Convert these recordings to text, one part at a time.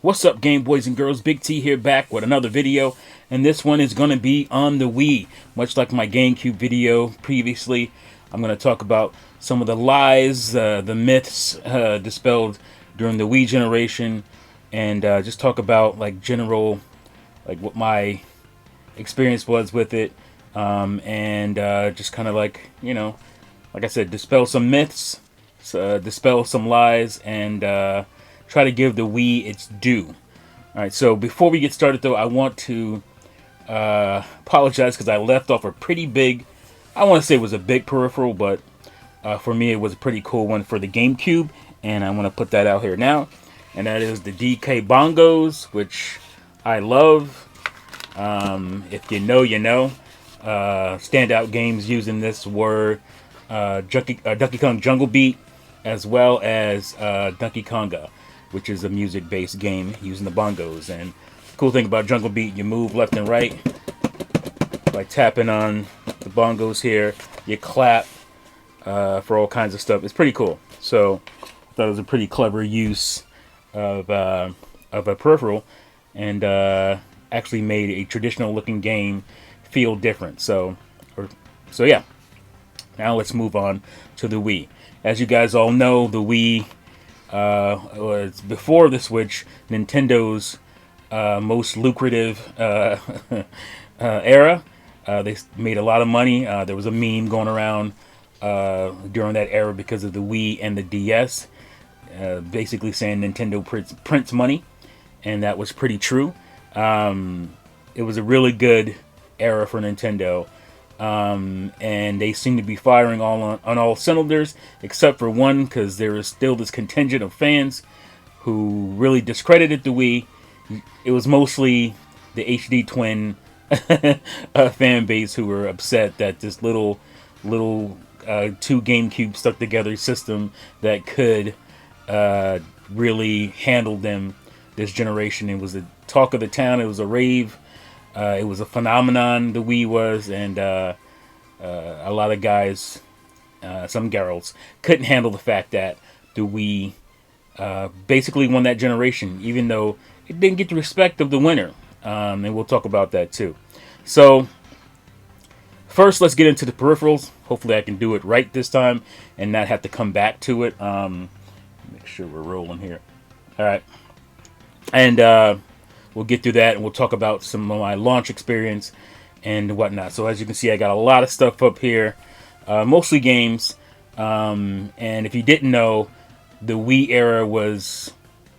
What's up, Game Boys and Girls? Big T here, back with another video, and this one is going to be on the Wii. Much like my GameCube video previously, I'm going to talk about some of the lies, the myths dispelled during the Wii generation, and just talk about general, what my experience was with it, and just kind of like I said, dispel some myths, dispel some lies, and try to give the Wii its due. Alright, so before we get started though, I want to apologize because I left off a pretty big, I want to say it was a big peripheral, but for me it was a pretty cool one for the GameCube, and I want to put that out here now. And that is the DK Bongos, which I love. If you know, you know. Standout games using this were Donkey Kong Jungle Beat, as well as Donkey Konga, which is a music-based game using the bongos. And the cool thing about Jungle Beat, you move left and right by tapping on the bongos here. You clap for all kinds of stuff. It's pretty cool. So I thought it was a pretty clever use of a peripheral, and actually made a traditional-looking game feel different. So yeah. Now let's move on to the Wii. As you guys all know, the Wii was, before the Switch, Nintendo's most lucrative era. They made a lot of money. There was a meme going around during that era because of the Wii and the DS, basically saying Nintendo prints money, and that was pretty true. It was a really good era for Nintendo. And they seem to be firing on all cylinders, except for one, because there is still this contingent of fans who really discredited the Wii. It was mostly the HD Twin fan base who were upset that this little two GameCube stuck together system that could really handle them this generation. It was the talk of the town. It was a rave. It was a phenomenon, the Wii was, and a lot of guys, some girls, couldn't handle the fact that the Wii basically won that generation, even though it didn't get the respect of the winner. And we'll talk about that too. So, first, let's get into the peripherals. Hopefully I can do it right this time and not have to come back to it. Make sure we're rolling here. Alright. And we'll get through that, and we'll talk about some of my launch experience and whatnot. So as you can see, I got a lot of stuff up here, mostly games. And if you didn't know, the Wii era was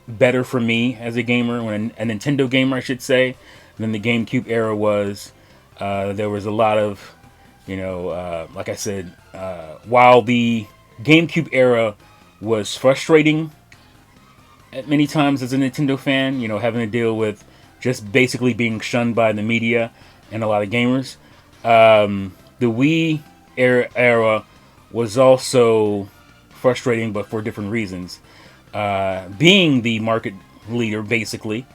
better for me as a gamer, a Nintendo gamer, I should say, than the GameCube era was. There was a lot of, like I said, while the GameCube era was frustrating at many times as a Nintendo fan, having to deal with just basically being shunned by the media and a lot of gamers. The Wii era was also frustrating, but for different reasons. Being the market leader, basically,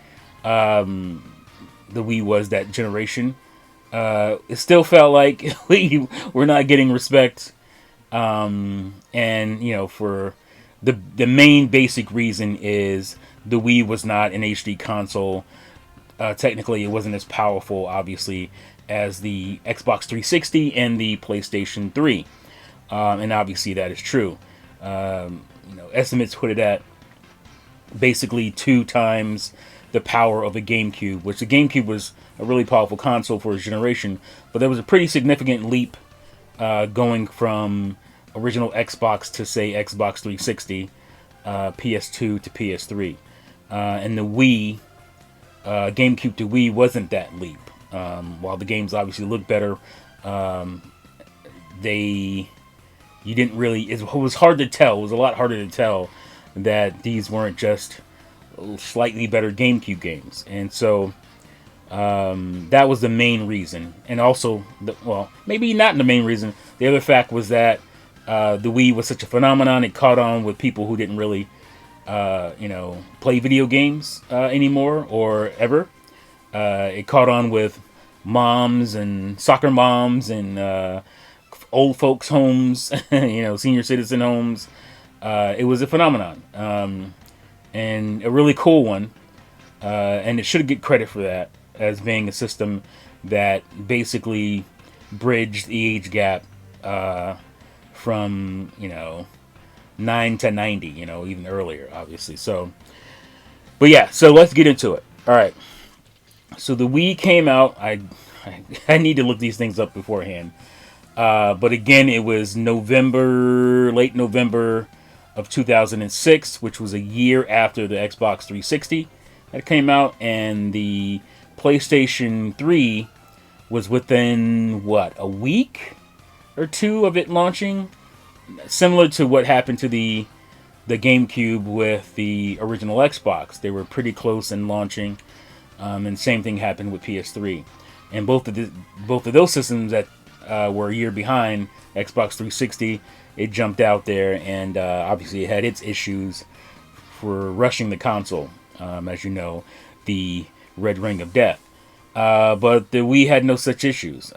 the Wii was that generation. It still felt like we were not getting respect, and for the main basic reason is the Wii was not an HD console. Technically, it wasn't as powerful, obviously, as the Xbox 360 and the PlayStation 3. And obviously that is true. Estimates put it at basically 2 times the power of a GameCube, which the GameCube was a really powerful console for its generation, but there was a pretty significant leap going from original Xbox to, say, Xbox 360, PS2 to PS3. And the Wii, GameCube to Wii wasn't that leap. While the games obviously looked better, you didn't really, it was hard to tell, it was a lot harder to tell that these weren't just slightly better GameCube games. And so that was the main reason. And also, well, maybe not the main reason. The other fact was that the Wii was such a phenomenon, it caught on with people who didn't really, play video games anymore or ever. It caught on with moms and soccer moms and old folks' homes, senior citizen homes. It was a phenomenon, and a really cool one. and it should get credit for that as being a system that basically bridged the age gap from 9 to 90, even earlier, obviously. So, but yeah, so let's get into it. All right. So the Wii came out. I need to look these things up beforehand. But again, it was late November of 2006, which was a year after the Xbox 360 that came out, and the PlayStation 3 was within a week or two of it launching, similar to what happened to the GameCube with the original Xbox. They were pretty close in launching, and same thing happened with PS3. And both of those systems that were a year behind Xbox 360, it jumped out there, and obviously it had its issues for rushing the console, as you know, the Red Ring of Death. But the Wii had no such issues.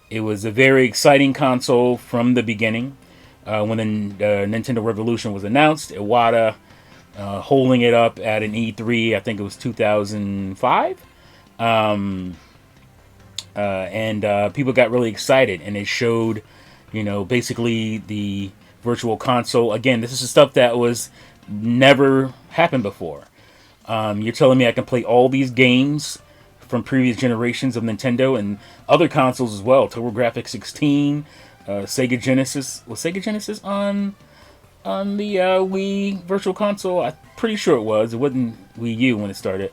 It was a very exciting console from the beginning. When the Nintendo Revolution was announced, Iwata holding it up at an E3, I think it was 2005. And people got really excited, and it showed, basically the virtual console. Again, this is the stuff that was never happened before. You're telling me I can play all these games from previous generations of Nintendo and other consoles as well. TurboGrafx 16, Sega Genesis. Was Sega Genesis on the Wii Virtual Console? I'm pretty sure it was. It wasn't Wii U when it started.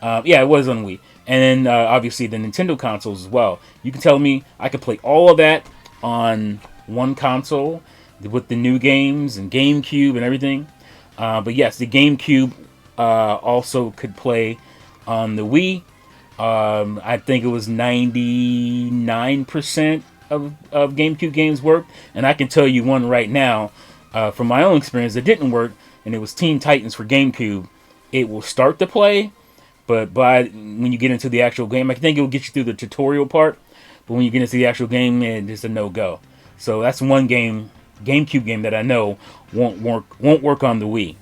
Yeah, it was on Wii. And then obviously the Nintendo consoles as well. You can tell me I could play all of that on one console with the new games and GameCube and everything. But yes, the GameCube also could play on the Wii. I think it was 99% of GameCube games worked. And I can tell you one right now from my own experience that didn't work, and it was Teen Titans for GameCube. It will start to play, but when you get into the actual game, I think it will get you through the tutorial part. But when you get into the actual game, it's a no-go. So that's one GameCube game that I know won't work on the Wii.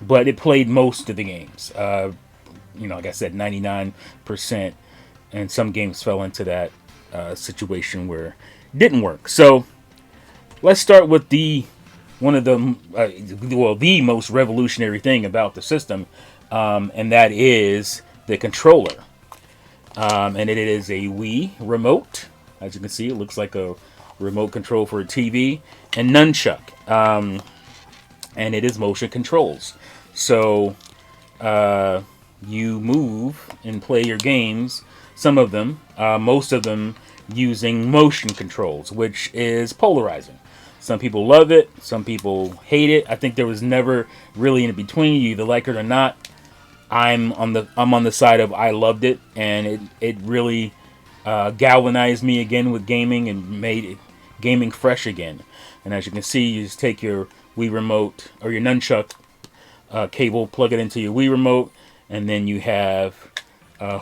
But it played most of the games. Like I said, 99%, and some games fell into that situation where it didn't work. So let's start with the most revolutionary thing about the system, and that is the controller. And it is a Wii remote. As you can see, it looks like a remote control for a TV, and nunchuck. And it is motion controls. So you move and play your games, some of them, most of them, using motion controls, which is polarizing. Some people love it, some people hate it. I think there was never really in between. You either like it or not. I'm on the side of I loved it, and it really galvanized me again with gaming and made gaming fresh again. And as you can see, you just take your Wii remote or your nunchuck cable, plug it into your Wii remote, and then you have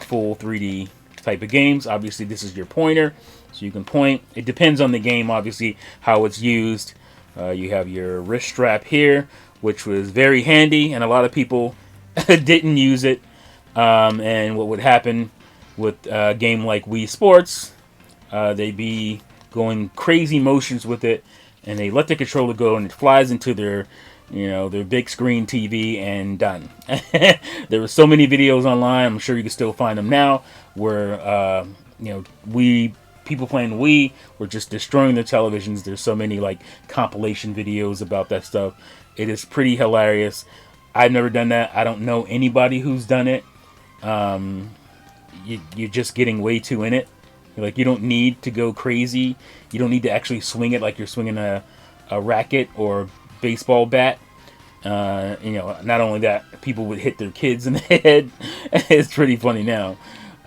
full 3D type of games. Obviously, this is your pointer, so you can point. It depends on the game, obviously, how it's used. You have your wrist strap here, which was very handy, and a lot of people didn't use it. And what would happen with a game like Wii Sports, they'd be going crazy motions with it, and they let the controller go, and it flies into their big screen TV, and done. There were so many videos online, I'm sure you can still find them now, where people playing Wii were just destroying their televisions. There's so many compilation videos about that stuff. It is pretty hilarious. I've never done that. I don't know anybody who's done it. You're just getting way too in it. You don't need to go crazy. You don't need to actually swing it like you're swinging a racket or baseball bat. Not only that, people would hit their kids in the head. It's pretty funny now.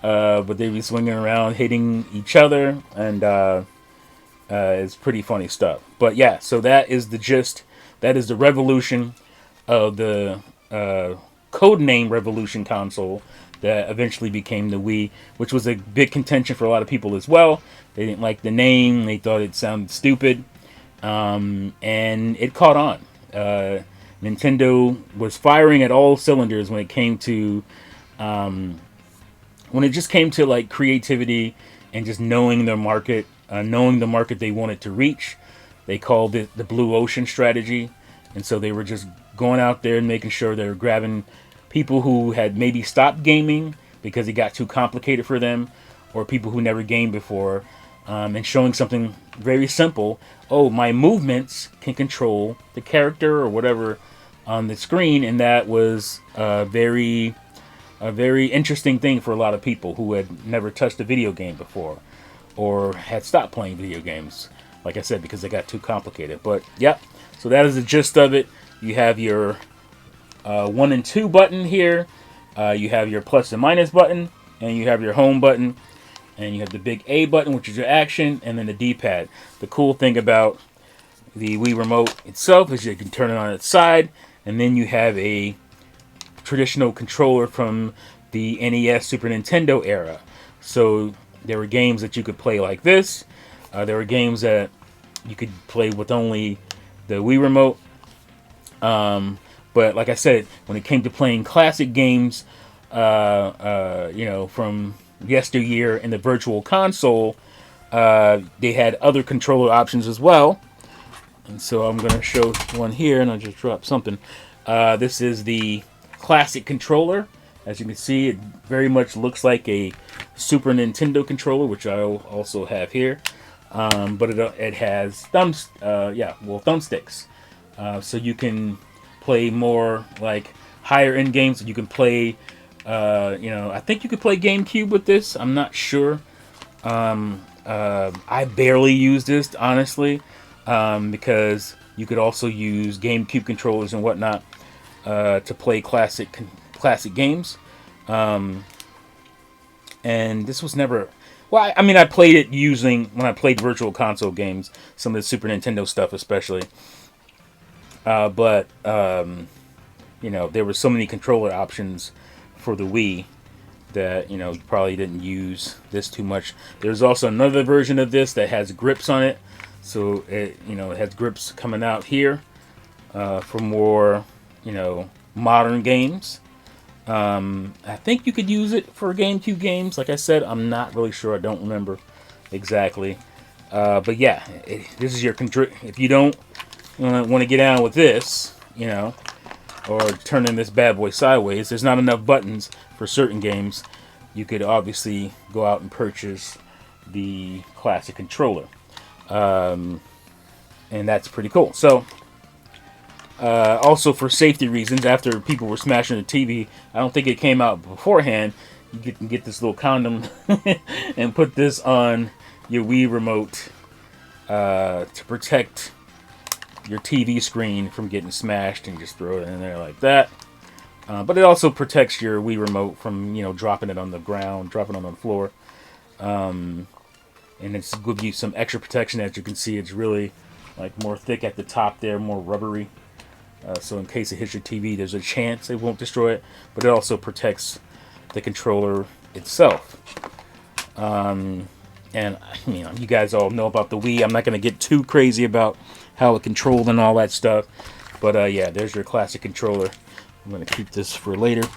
But they'd be swinging around, hitting each other, and it's pretty funny stuff. But yeah, so that is the gist. That is the revolution of the codename Revolution console that eventually became the Wii, which was a big contention for a lot of people as well. They didn't like the name. They thought it sounded stupid. And it caught on. Nintendo was firing at all cylinders when it came to when it just came to like creativity and just knowing their market, knowing the market they wanted to reach. They called it the blue ocean strategy, and so they were just going out there and making sure they were grabbing people who had maybe stopped gaming because it got too complicated for them, or people who never gamed before, and showing something very simple. Oh, my movements can control the character or whatever on the screen, and that was a very interesting thing for a lot of people who had never touched a video game before or had stopped playing video games, like I said, because they got too complicated. But yep, so that is the gist of it. You have your 1 and 2 button here, you have your plus and minus button, and you have your home button, and you have the big A button, which is your action, and then the D-pad. The cool thing about the Wii Remote itself is you can turn it on its side, and then you have a traditional controller from the NES Super Nintendo era. So there were games that you could play like this. There were games that you could play with only the Wii Remote. But like I said, when it came to playing classic games, from yesteryear in the Virtual Console, they had other controller options as well. And so I'm going to show one here, and I'll just drop something. This is the classic controller. As you can see, it very much looks like a Super Nintendo controller, which I also have here. But it has thumbsticks. So you can play more like higher end games. You can play, I think you could play GameCube with this. I'm not sure. I barely use this, honestly, because you could also use GameCube controllers and whatnot to play classic games. And this was never... Well, I mean, I played it when I played Virtual Console games, some of the Super Nintendo stuff especially. But there were so many controller options for the Wii that, you probably didn't use this too much. There's also another version of this that has grips on it. So, it has grips coming out here for more, modern games. I think you could use it for GameCube games. Like I said, I'm not really sure. I don't remember exactly. But yeah, this is your control. If you don't want to get down with this, or turning this bad boy sideways, there's not enough buttons for certain games. You could obviously go out and purchase the classic controller. And that's pretty cool. So, also for safety reasons, after people were smashing the TV, I don't think it came out beforehand. You can get this little condom and put this on your Wii Remote to protect your TV screen from getting smashed, and just throw it in there like that. But it also protects your Wii Remote from, dropping it on the ground, dropping it on the floor. And it's give you some extra protection. As you can see, it's really like more thick at the top there, more rubbery. So in case it hits your TV, there's a chance it won't destroy it. But it also protects the controller itself. And you guys all know about the Wii. I'm not going to get too crazy about how it controlled and all that stuff. But yeah, there's your classic controller. I'm going to keep this for later.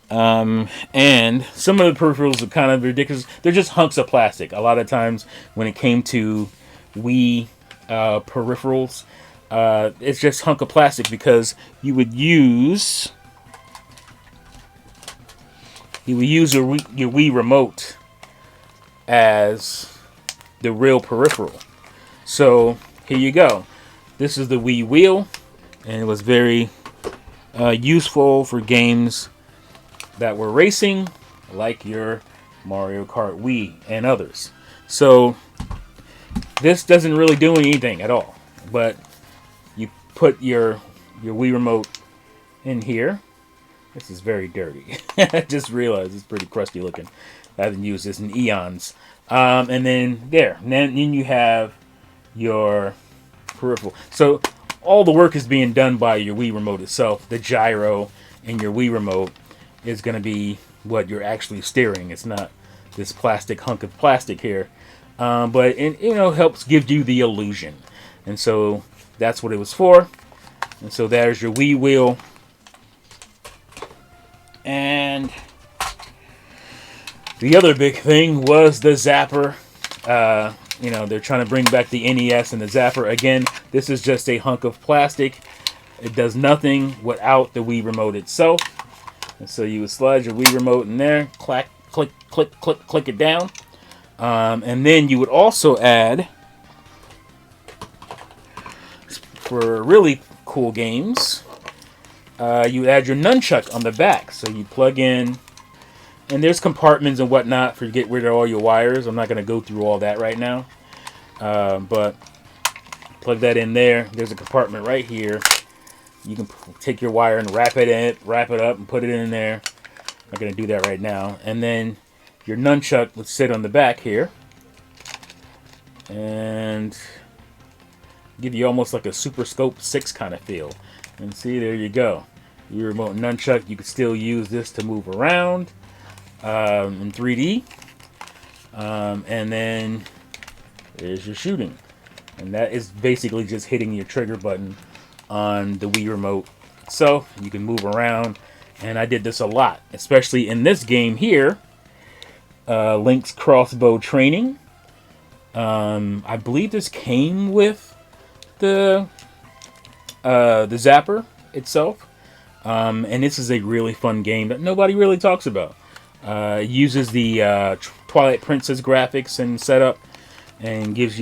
And some of the peripherals are kind of ridiculous. They're just hunks of plastic. A lot of times when it came to Wii peripherals, it's just hunk of plastic, because you would use your Wii Remote as the real peripheral. So here you go. This is the Wii wheel, and it was very useful for games that were racing, like your Mario Kart Wii and others. So this doesn't really do anything at all, but you put your Wii Remote in here. This is very dirty. I just realized it's pretty crusty looking. I haven't used this in eons. And then there. And then you have your peripheral. So all the work is being done by your Wii Remote itself. The gyro in your Wii Remote is going to be what you're actually steering. It's not this plastic hunk of plastic here. But it helps give you the illusion. And so that's what it was for. And so there's your Wii wheel. And the other big thing was the Zapper. You know, they're trying to bring back the NES and the Zapper. Again, this is just a hunk of plastic. It does nothing without the Wii remote itself. And so you would slide your Wii remote in there, click, click, click, click, click it down. And then you would also add, for really cool games, you would add your nunchuck on the back. So you plug in, and there's compartments and whatnot for you to get rid of all your wires. I'm not going to go through all that right now. But plug that in there. There's a compartment right here. You can take your wire and wrap it up and put it in there. I'm not going to do that right now. And then your nunchuck would sit on the back here and give you almost like a Super Scope 6 kind of feel. And see, there you go. Your remote nunchuck, you could still use this to move around in 3D. And then there's your shooting. And that is basically just hitting your trigger button on the Wii remote. So you can move around. And I did this a lot, especially in this game here, Link's Crossbow Training. I believe this came with the Zapper itself. And this is a really fun game that nobody really talks about. It uses the Twilight Princess graphics and setup, and gives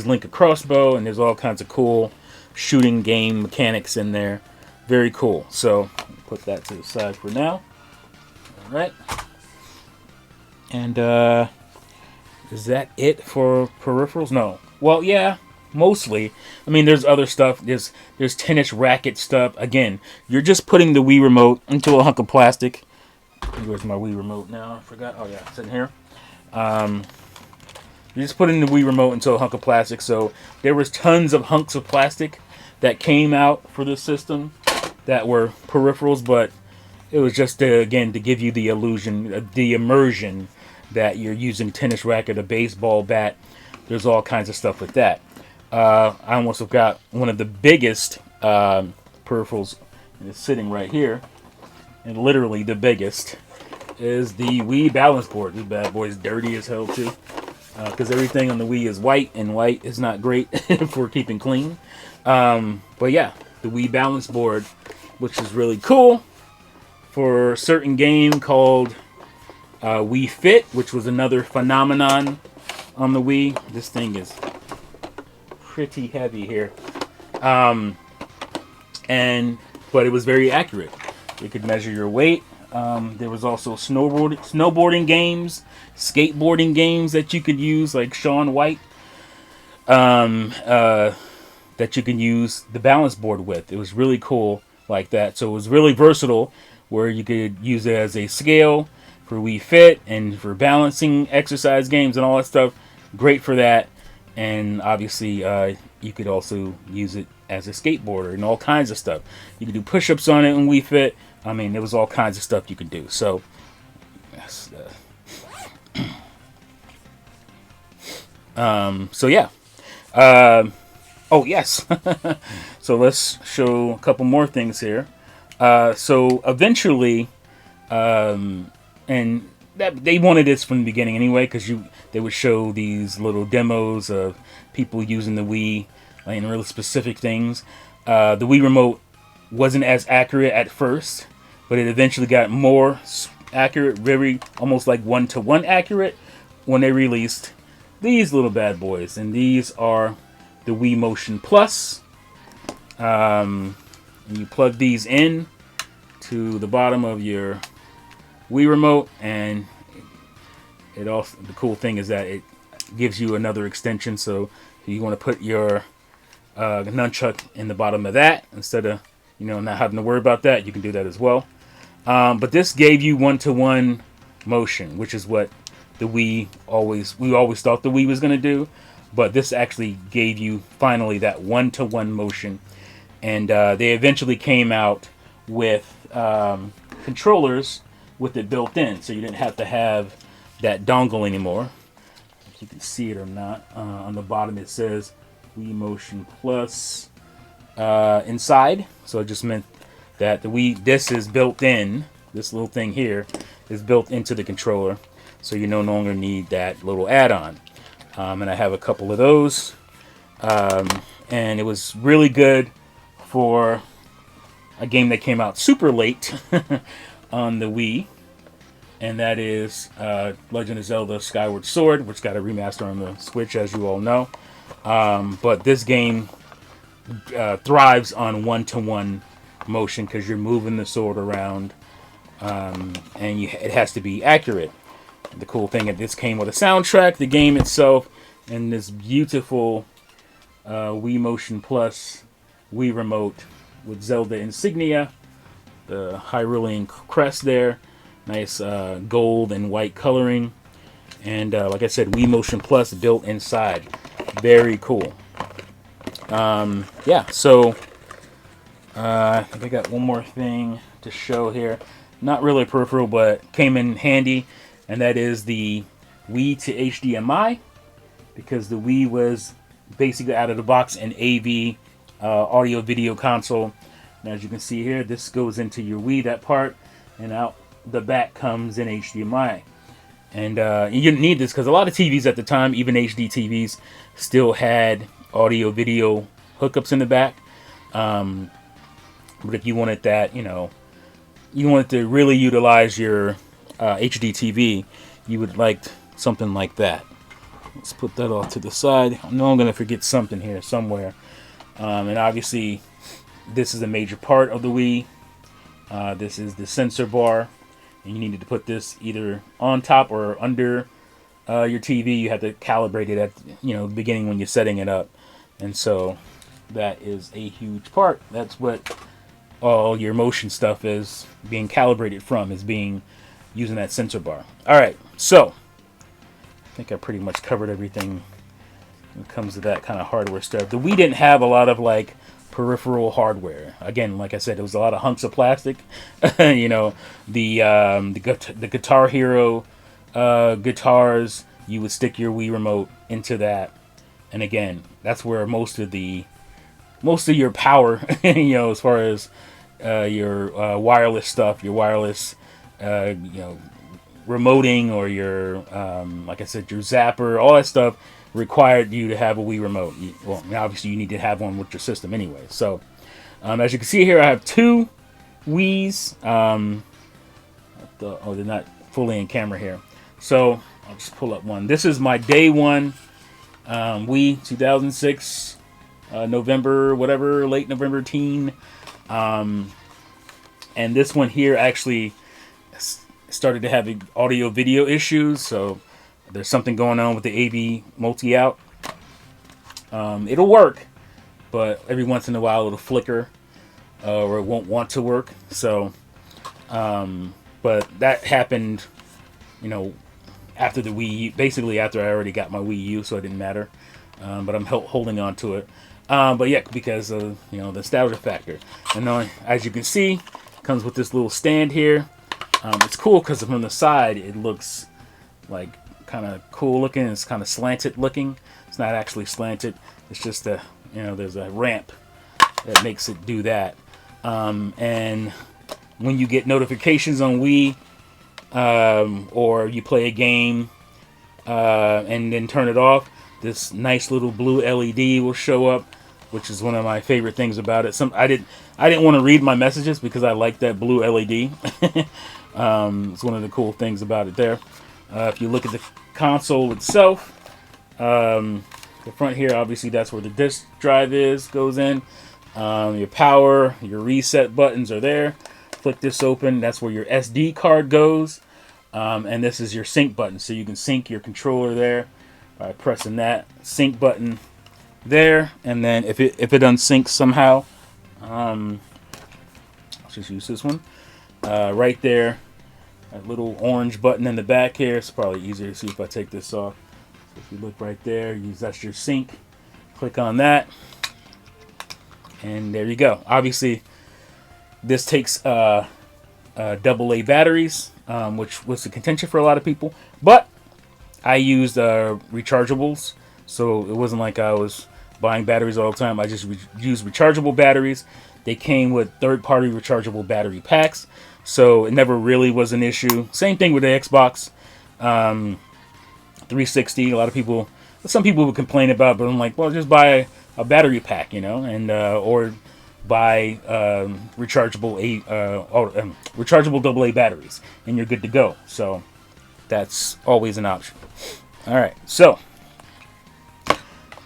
Link a crossbow, and there's all kinds of cool shooting game mechanics in there. Very cool. So put that to the side for now. All right. And is that it for peripherals? No. Well, yeah, mostly. I mean, there's other stuff. There's tennis racket stuff. Again, you're just putting the Wii remote into a hunk of plastic. Where's my Wii remote now? I forgot. Oh yeah, it's in here. You're just putting the Wii remote into a hunk of plastic. So there was tons of hunks of plastic that came out for this system that were peripherals, but it was just again to give you the illusion, the immersion that you're using tennis racket, a baseball bat. There's all kinds of stuff with that. I almost have got one of the biggest peripherals, and it's sitting right here, and literally the biggest is the Wii balance board. This bad boy is dirty as hell too, because everything on the Wii is white, and white is not great for keeping clean. But yeah, the Wii balance board, which is really cool for a certain game called Wii Fit, which was another phenomenon on the Wii. This thing is pretty heavy here, but it was very accurate. It could measure your weight. There was also snowboarding games, skateboarding games that you could use, like Shaun White, that you can use the balance board with. It was really cool like that. So it was really versatile, where you could use it as a scale for Wii Fit and for balancing exercise games and all that stuff. Great for that. And obviously, you could also use it as a skateboarder and all kinds of stuff. You could do push-ups on it in Wii Fit. I mean, there was all kinds of stuff you could do. So, yes, so yeah. Oh yes. So let's show a couple more things here. So eventually, and that they wanted this from the beginning anyway, because they would show these little demos of people using the Wii and really specific things. The Wii remote wasn't as accurate at first, but it eventually got more accurate, very almost like 1-to-1 accurate when they released these little bad boys. And these are the Wii Motion Plus. And you plug these in to the bottom of your Wii remote, and it also, the cool thing is that it gives you another extension. So if you want to put your nunchuck in the bottom of that instead of not having to worry about that, you can do that as well. But this gave you 1-to-1 motion, which is what we always thought the Wii was going to do. But this actually gave you finally that 1-to-1 motion. And they eventually came out with controllers with it built in, so you didn't have to have that dongle anymore. If you can see it or not, on the bottom it says Wii Motion Plus inside. So it just meant that the Wii, this is built in. This little thing here is built into the controller, so you no longer need that little add-on. And I have a couple of those, and it was really good for a game that came out super late on the Wii, and that is Legend of Zelda Skyward Sword, which got a remaster on the Switch, as you all know. But this game thrives on one-to-one motion because you're moving the sword around, and it has to be accurate. The cool thing is this came with a soundtrack, the game itself, and this beautiful Wii Motion Plus Wii Remote with Zelda insignia, the Hyrulean crest there, nice gold and white coloring, and like I said, Wii Motion Plus built inside. Very cool. Yeah, so I think I got one more thing to show here. Not really a peripheral, but came in handy, and that is the Wii to HDMI, because the Wii was basically out of the box an AV audio video console. And as you can see here, this goes into your Wii, that part, and out the back comes in HDMI. And you didn't need this because a lot of TVs at the time, even HD TVs, still had audio video hookups in the back. But if you wanted that, you wanted to really utilize your HD TV, you would like something like that. Let's put that off to the side. I know I'm going to forget something here somewhere. And obviously, this is a major part of the Wii. This is the sensor bar. And you needed to put this either on top or under your TV. You had to calibrate it at the beginning when you're setting it up. And so that is a huge part. That's what all your motion stuff is being calibrated from, is using that sensor bar. Alright, so I think I pretty much covered everything when it comes to that kind of hardware stuff. The Wii didn't have a lot of peripheral hardware. Again, like I said, it was a lot of hunks of plastic. The Guitar Hero guitars, you would stick your Wii remote into that, and again, that's where most of your power, as far as your wireless stuff, your wireless, remoting, or your, like I said, your zapper, all that stuff required you to have a Wii remote. Well, obviously you need to have one with your system anyway. So, as you can see here, I have two Wiis. They're not fully in camera here. So, I'll just pull up one. This is my day one Wii 2006, November, whatever, late November teen. And this one here actually started to have audio video issues, so there's something going on with the AV multi-out. It'll work, but every once in a while it'll flicker, or it won't want to work. So, but that happened, after the Wii, basically after I already got my Wii U, so it didn't matter. But I'm holding on to it. But yeah, because of the nostalgia factor. And then, as you can see, it comes with this little stand here. It's cool because from the side it looks like kind of cool looking. It's kind of slanted looking. It's not actually slanted. It's just there's a ramp that makes it do that. And when you get notifications on Wii, or you play a game and then turn it off, this nice little blue LED will show up, which is one of my favorite things about it. I didn't want to read my messages because I like that blue LED. It's one of the cool things about it there. If you look at the console itself, the front here, obviously that's where the disk drive goes in. Your power, your reset buttons are there. Click this open, that's where your SD card goes. And this is your sync button, so you can sync your controller there by pressing that sync button there. And then if it unsyncs somehow, I'll just use this one right there. That little orange button in the back here. It's probably easier to see if I take this off. So if you look right there, that's your sync. Click on that, and there you go. Obviously, this takes AA batteries, which was a contention for a lot of people. But I used rechargeables, so it wasn't like I was buying batteries all the time. I just use rechargeable batteries. They came with third-party rechargeable battery packs, so it never really was an issue. Same thing with the Xbox 360. A lot of people, some people would complain about, but I'm like, well, just buy a battery pack, you know, and or buy rechargeable AA batteries, and you're good to go. So that's always an option. All right, so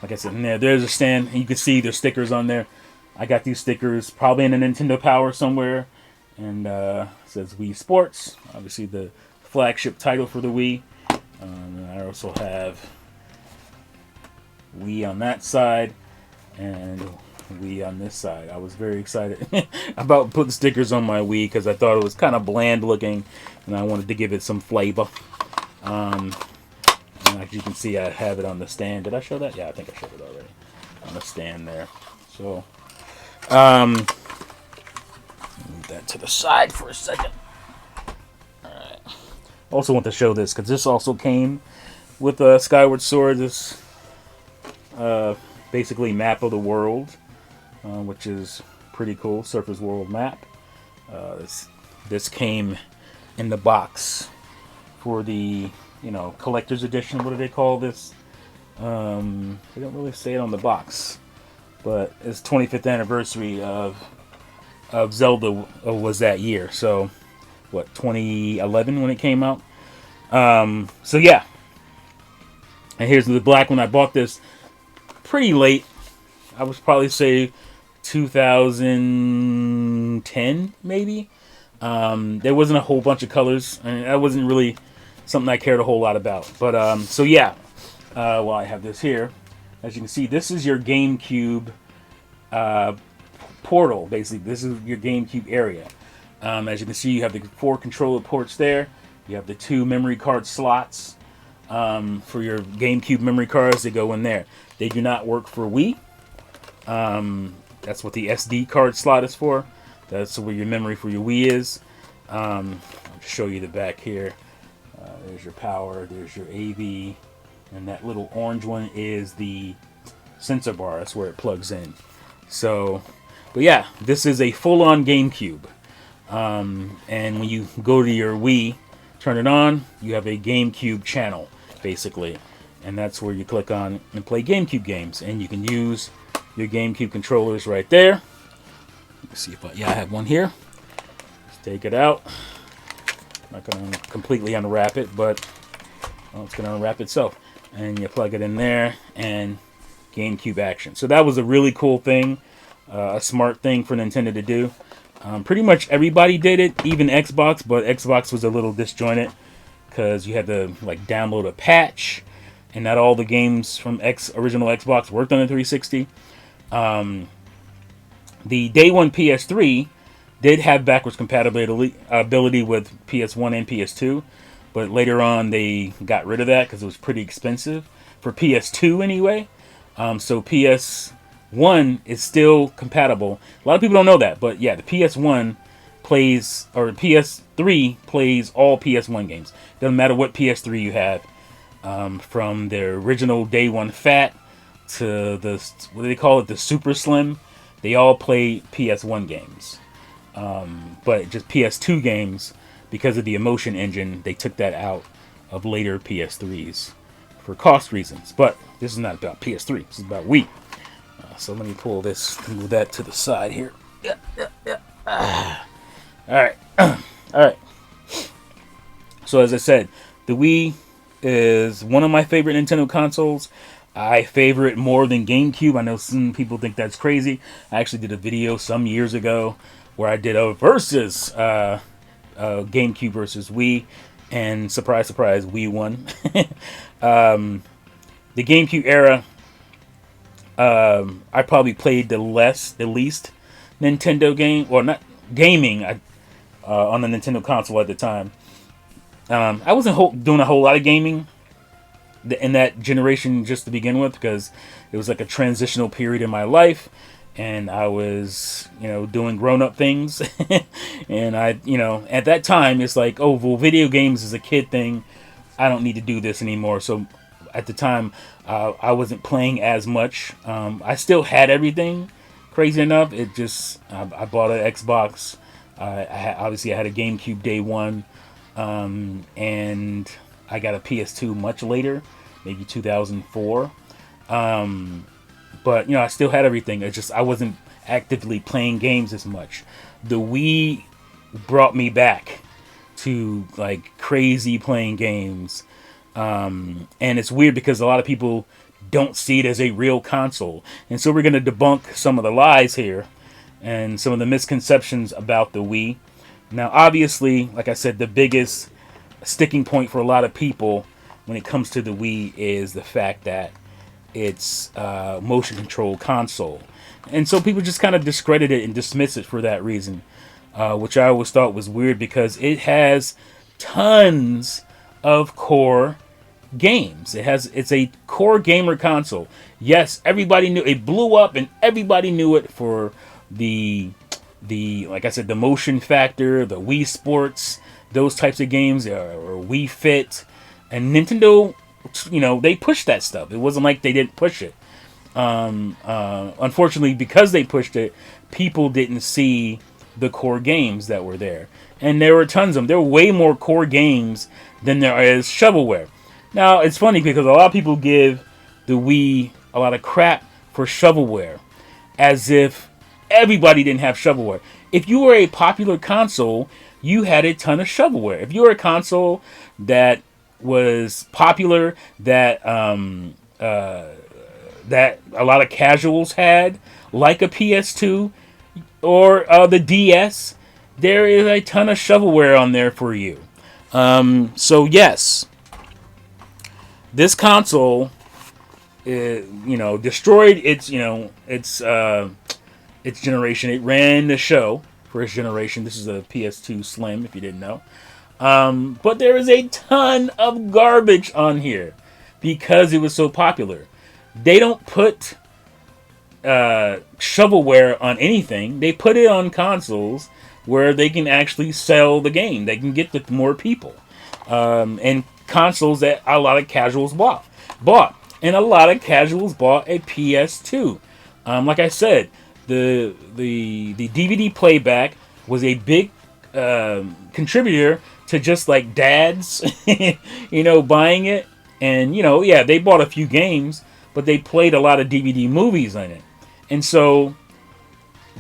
like I said, there's a stand, and you can see there's stickers on there. I got these stickers probably in a Nintendo Power somewhere, and it says Wii Sports, obviously the flagship title for the Wii. I also have Wii on that side and Wii on this side. I was very excited about putting stickers on my Wii because I thought it was kind of bland looking, and I wanted to give it some flavor. And as you can see, I have it on the stand. Did I show that? Yeah, I think I showed it already on the stand there. So move that to the side for a second. Alright. Also want to show this because this also came with a Skyward Sword. This basically map of the world, which is pretty cool. Surface World map. This came in the box for the collector's edition. What do they call this? They don't really say it on the box. But it's 25th anniversary of Zelda was that year. So, what, 2011 when it came out? So yeah. And here's the black one. I bought this pretty late. I would probably say 2010 maybe. There wasn't a whole bunch of colors, and that wasn't really something I cared a whole lot about. But so yeah. Well, I have this here. As you can see, this is your GameCube portal, basically. This is your GameCube area. As you can see, you have the 4 controller ports there. You have the 2 memory card slots for your GameCube memory cards. They go in there. They do not work for Wii. That's what the SD card slot is for. That's where your memory for your Wii is. I'll show you the back here. There's your power. There's your AV. And that little orange one is the sensor bar. That's where it plugs in. So, but yeah, this is a full-on GameCube. And when you go to your Wii, turn it on, you have a GameCube channel, basically. And that's where you click on and play GameCube games. And you can use your GameCube controllers right there. Let's see if I have one here. Let's take it out. I'm not going to completely unwrap it, but it's going to unwrap itself. And you plug it in there, and GameCube action. So that was a really cool thing, a smart thing for Nintendo to do. Pretty much everybody did it, even Xbox, but Xbox was a little disjointed because you had to download a patch, and not all the games from original Xbox worked on the 360. The day one PS3 did have backwards compatibility with PS1 and PS2. But later on, they got rid of that because it was pretty expensive for PS2 anyway. So PS1 is still compatible. A lot of people don't know that, but yeah, the PS1 plays, or PS3 plays all PS1 games. Doesn't matter what PS3 you have, from the original day one Fat to the, what do they call it, the Super Slim. They all play PS1 games, but just PS2 games. Because of the Emotion Engine, they took that out of later PS3s for cost reasons. But this is not about PS3. This is about Wii. So let me pull this, move that to the side here. All right. All right. So as I said, the Wii is one of my favorite Nintendo consoles. I favor it more than GameCube. I know some people think that's crazy. I actually did a video some years ago where I did a versus... GameCube versus Wii, and surprise, surprise, Wii won. The GameCube era, I probably played the least Nintendo game, or not gaming, on the Nintendo console at the time. I wasn't doing a whole lot of gaming in that generation just to begin with, because it was like a transitional period in my life. And I was, doing grown-up things. And at that time, it's like, oh, well, video games is a kid thing. I don't need to do this anymore. So at the time, I wasn't playing as much. I still had everything. Crazy enough, it just I bought an Xbox. Obviously I had a GameCube day one, and I got a PS2 much later, maybe 2004. But I still had everything. It's just I wasn't actively playing games as much. The Wii brought me back to like crazy playing games. And it's weird because a lot of people don't see it as a real console. And so we're going to debunk some of the lies here and some of the misconceptions about the Wii. Now, obviously, like I said, the biggest sticking point for a lot of people when it comes to the Wii is the fact that it's a motion control console. And so people just kind of discredit it and dismiss it for that reason, which I always thought was weird because it has tons of core games. It's a core gamer console. Yes, everybody knew it blew up and everybody knew it for the like I said, the motion factor, the Wii Sports, those types of games, or Wii Fit, and Nintendo, they pushed that stuff. It wasn't like they didn't push it. Unfortunately, because they pushed it, people didn't see the core games that were there. And there were tons of them. There were way more core games than there is shovelware. Now, it's funny because a lot of people give the Wii a lot of crap for shovelware, as if everybody didn't have shovelware. If you were a popular console, you had a ton of shovelware. If you were a console that was popular, that that a lot of casuals had, like a PS2 or the DS, there is a ton of shovelware on there for you. So yes, this console, destroyed its generation. It ran the show for its generation. This is a PS2 Slim, if you didn't know. But there is a ton of garbage on here because it was so popular. They don't put shovelware on anything. They put it on consoles where they can actually sell the game. They can get to more people. And consoles that a lot of casuals bought. And a lot of casuals bought a PS2. Like I said, the DVD playback was a big contributor to just like dads, buying it. And, they bought a few games, but they played a lot of DVD movies on it. And so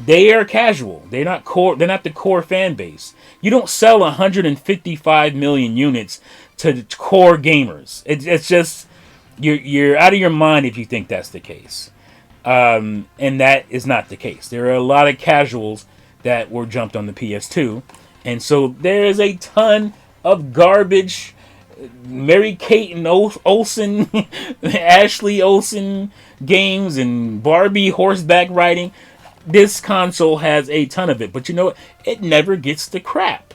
they are casual. They're not core. They're not the core fan base. You don't sell 155 million units to core gamers. It's just you're out of your mind if you think that's the case. And that is not the case. There are a lot of casuals that were jumped on the PS2, and so there is a ton of garbage. Mary Kate and Olsen, Ashley Olsen games, and Barbie horseback riding. This console has a ton of it, but you know what? It never gets the crap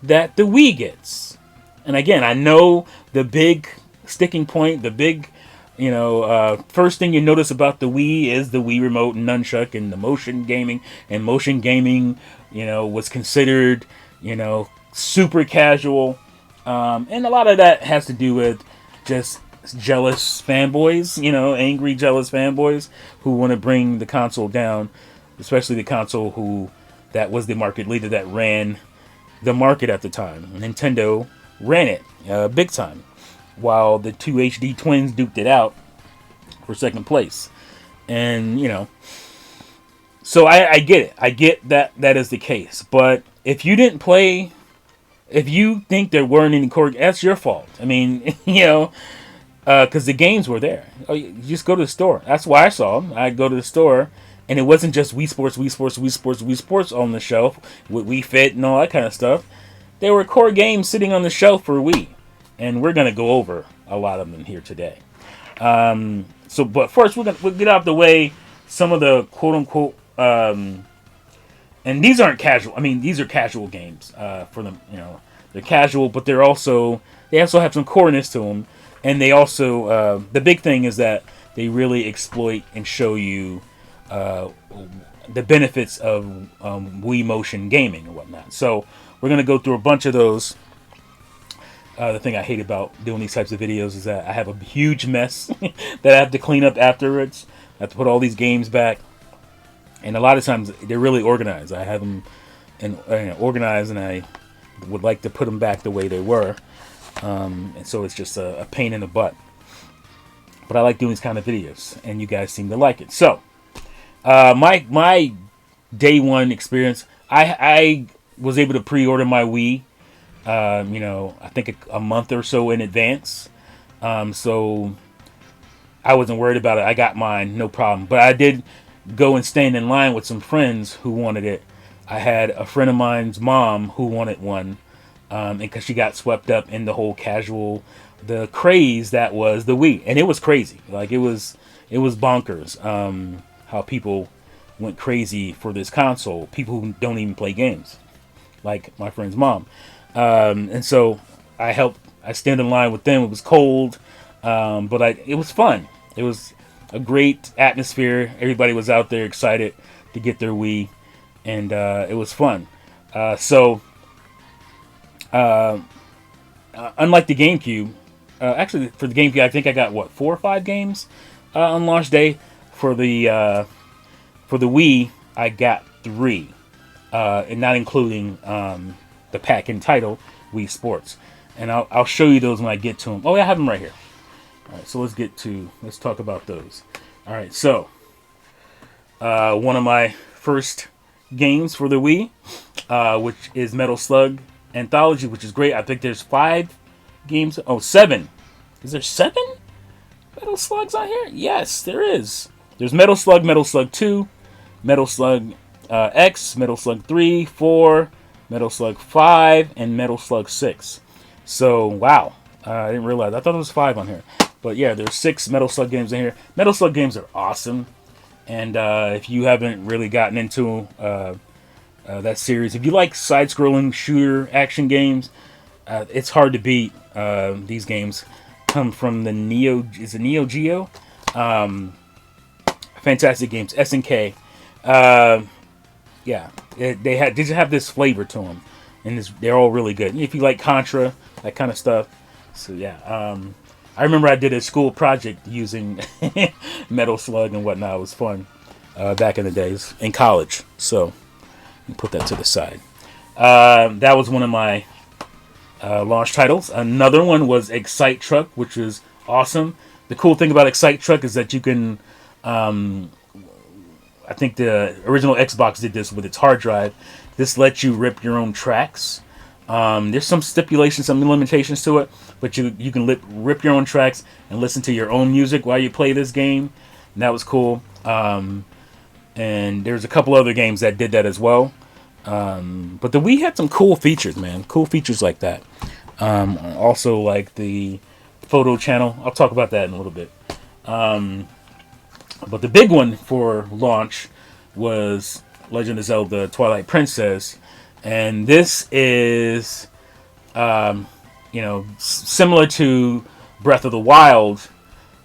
that the Wii gets. And again, I know the big sticking point, the big, first thing you notice about the Wii is the Wii remote and nunchuck and the motion gaming. And motion gaming, was considered, super casual. And a lot of that has to do with just jealous fanboys, angry, jealous fanboys who want to bring the console down, especially the console that was the market leader that ran the market at the time. Nintendo ran it big time, while the two HD twins duked it out for second place. And, so I get it. I get that is the case. But if you didn't play, if you think there weren't any core, that's your fault. I mean, because the games were there. You just go to the store. That's why I saw them. I'd go to the store, and it wasn't just Wii Sports on the shelf with Wii Fit and all that kind of stuff. There were core games sitting on the shelf for Wii, and we're gonna go over a lot of them here today. But first we'll get out of the way some of the quote unquote, and these aren't casual. I mean, these are casual games for them. They're casual, but they also have some coreness to them, and they also the big thing is that they really exploit and show you the benefits of Wii motion gaming and whatnot. So we're going to go through a bunch of those The thing I hate about doing these types of videos is that I have a huge mess that I have to clean up afterwards. I have to put all these games back, and a lot of times they're really organized. I have them organized, and I would like to put them back the way they were, and so it's just a pain in the butt. But I like doing these kind of videos, and you guys seem to like it. So, my day one experience, I was able to pre-order my Wii. I think a month or so in advance. So I wasn't worried about it. I got mine, no problem. But I did go and stand in line with some friends who wanted it. I had a friend of mine's mom who wanted one, and because she got swept up in the whole the craze that was the Wii, and it was crazy. Like it was bonkers. How people went crazy for this console. People who don't even play games, like my friend's mom. And so I stand in line with them. It was cold, but it was fun. It was a great atmosphere. Everybody was out there excited to get their Wii, and it was fun. Unlike the GameCube, actually for the GameCube, I think I got 4 or 5 games on launch day. For the Wii, I got 3, and not including the pack entitled Wii Sports. And I'll show you those when I get to them. Oh, yeah, I have them right here. All right, so let's talk about those. All right, so one of my first games for the Wii, which is Metal Slug Anthology, which is great. I think there's 5 games. Oh, 7. Is there 7 Metal Slugs on here? Yes, there is. There's Metal Slug, Metal Slug 2, Metal Slug X, Metal Slug 3, 4, Metal Slug 5, and Metal Slug 6. So, wow. I didn't realize. I thought there was 5 on here. But yeah, there's 6 Metal Slug games in here. Metal Slug games are awesome. And if you haven't really gotten into that series, if you like side-scrolling shooter action games, it's hard to beat. These games come from the Neo Geo? Fantastic games. SNK. Yeah, they just have this flavor to them, and they're all really good. If you like Contra, that kind of stuff. So yeah, I remember I did a school project using Metal Slug and whatnot. It was fun back in the days in college. So put that to the side. That was one of my launch titles. Another one was Excite Truck, which was awesome. The cool thing about Excite Truck is that you can I think the original Xbox did this with its hard drive. This lets you rip your own tracks. There's some stipulations, some limitations to it, but you can rip your own tracks and listen to your own music while you play this game. And that was cool. And there's a couple other games that did that as well. But the Wii had some cool features, man. Cool features like that. Also like the photo channel. I'll talk about that in a little bit. But the big one for launch was Legend of Zelda Twilight Princess. And this is, similar to Breath of the Wild.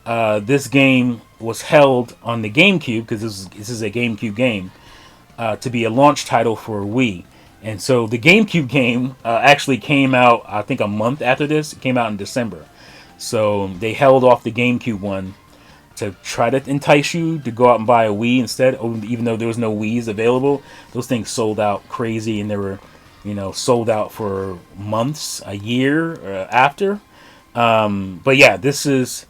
This game was held on the GameCube, because this is a GameCube game, to be a launch title for Wii. And so the GameCube game actually came out, I think, a month after this. It came out in December. So they held off the GameCube one to try to entice you to go out and buy a Wii instead, even though there was no Wiis available. Those things sold out crazy, and they were, sold out for months, a year after. But yeah, this is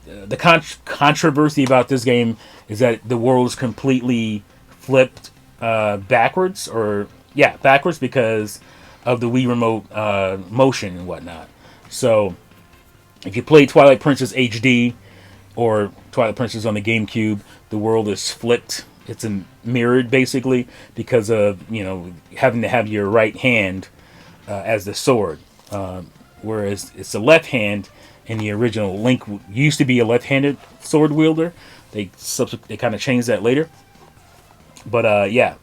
the controversy about this game is that the world is completely flipped backwards, because of the Wii remote motion and whatnot. So if you play Twilight Princess HD or Twilight Princess on the GameCube, the world is flipped. It's mirrored, basically, because of, having to have your right hand as the sword. Whereas it's the left hand in the original. Link used to be a left-handed sword wielder. They kind of changed that later. But, yeah.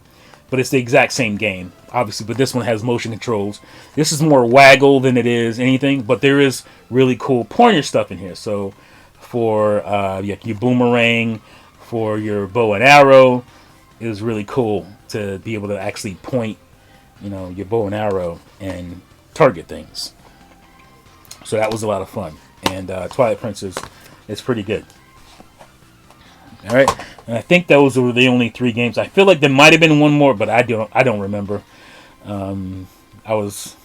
But it's the exact same game, obviously. But this one has motion controls. This is more waggle than it is anything. But there is really cool pointer stuff in here. So for your boomerang, for your bow and arrow, it was really cool to be able to actually point, your bow and arrow and target things. So that was a lot of fun. And Twilight Princess is pretty good. All right, and I think those were the only 3 games. I feel like there might have been one more, but I don't remember. I was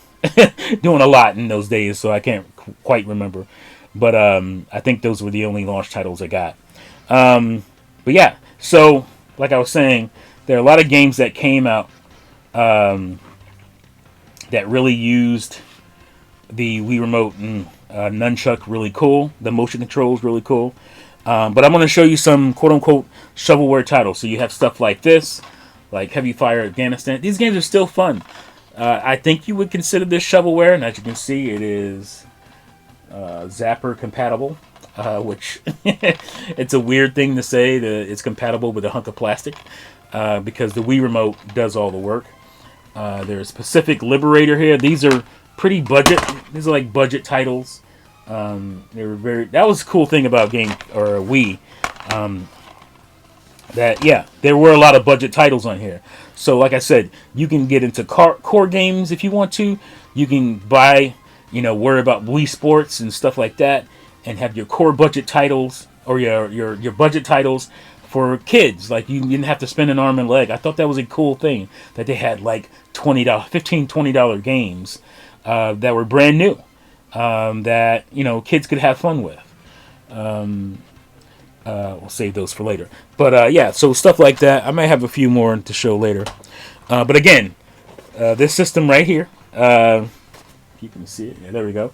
doing a lot in those days, so I can't quite remember. But I think those were the only launch titles I got. But yeah, so like I was saying, there are a lot of games that came out that really used the Wii Remote and nunchuck really cool. The motion controls really cool. But I'm going to show you some quote-unquote shovelware titles. So you have stuff like this, like Heavy Fire Afghanistan. These games are still fun. I think you would consider this shovelware, and as you can see, it is Zapper compatible, which it's a weird thing to say that it's compatible with a hunk of plastic, because the Wii Remote does all the work. There's Pacific Liberator here. These are pretty budget. These are like budget titles. They were very. That was a cool thing about Wii. That there were a lot of budget titles on here. So like I said, you can get into core games if you want to. You can buy, worry about Wii Sports and stuff like that, and have your core budget titles or your budget titles for kids. Like you didn't have to spend an arm and leg. I thought that was a cool thing that they had like $20, $15, $20 games that were brand new. That kids could have fun with. We'll save those for later. But so stuff like that. I might have a few more to show later. But again, this system right here. You can see it. Yeah, there we go.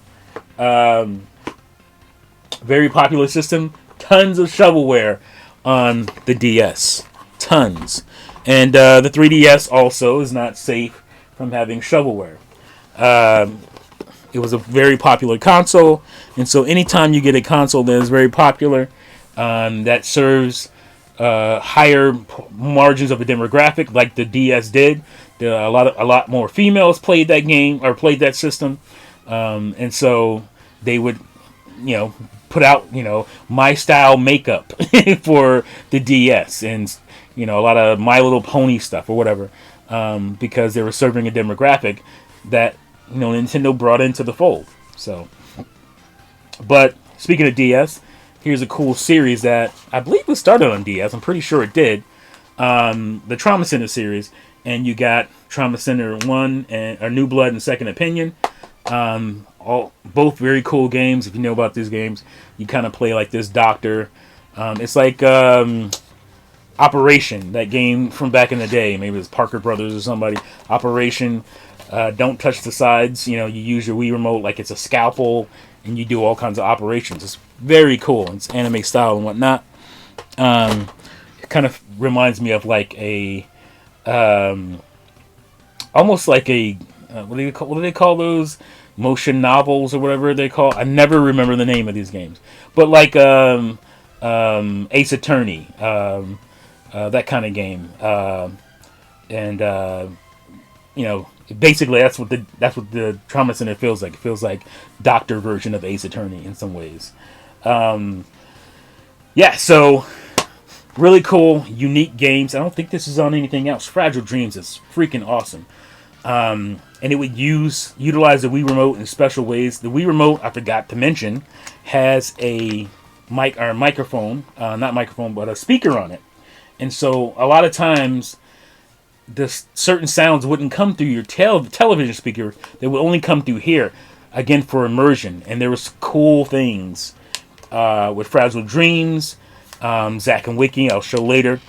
Very popular system. Tons of shovelware on the DS. Tons. And the 3DS also is not safe from having shovelware. It was a very popular console, and so anytime you get a console that is very popular, that serves higher margins of a demographic, like the DS did, a lot more females played that game or played that system, and so they would, put out my style makeup for the DS, and a lot of My Little Pony stuff or whatever, because they were serving a demographic that Nintendo brought into the fold. So, but speaking of DS, here's a cool series that I believe was started on DS. I'm pretty sure it did. The Trauma Center series, and you got Trauma Center 1 and New Blood and Second Opinion. Both very cool games. If you know about these games, you kind of play like this doctor. It's like Operation, that game from back in the day. Maybe it was Parker Brothers or somebody. Operation. Don't touch the sides. You use your Wii Remote like it's a scalpel, and you do all kinds of operations. It's very cool. It's anime style and whatnot. It kind of reminds me of like a, almost like a, what do they call those? Motion novels or whatever they call. I never remember the name of these games, but like Ace Attorney, that kind of game, and basically that's what the Trauma Center feels like. It feels like doctor version of Ace Attorney in some ways. So really cool, unique games. I don't think this is on anything else. Fragile Dreams is freaking awesome. And it would utilize the Wii Remote in special ways. The Wii Remote, I forgot to mention, has a microphone, not microphone, but a speaker on it. And so a lot of times, certain sounds wouldn't come through your television speaker. They would only come through here, again for immersion. And there was cool things with Fragile Dreams, Zack and Wiki. I'll show later.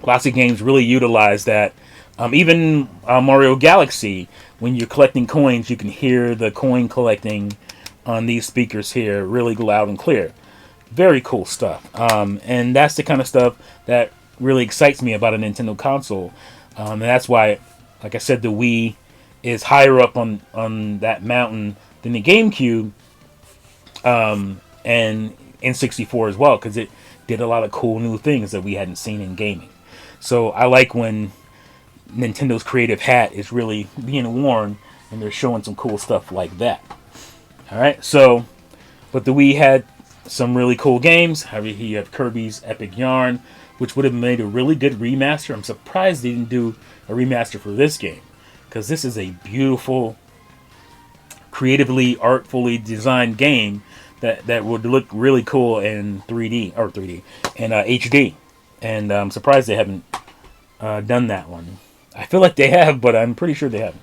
Lots of games really utilize that. Even Mario Galaxy, when you're collecting coins, you can hear the coin collecting on these speakers here really loud and clear. Very cool stuff. And that's the kind of stuff that really excites me about a Nintendo console. And that's why, like I said, the Wii is higher up on that mountain than the GameCube and N64 as well, because it did a lot of cool new things that we hadn't seen in gaming. So I like when Nintendo's creative hat is really being worn and they're showing some cool stuff like that. Alright, so, but the Wii had some really cool games. Here you have Kirby's Epic Yarn, which would have made a really good remaster. I'm surprised they didn't do a remaster for this game, because this is a beautiful creatively, artfully designed game that would look really cool in 3D or 3D and HD. And I'm surprised they haven't done that one. I feel like they have, but I'm pretty sure they haven't.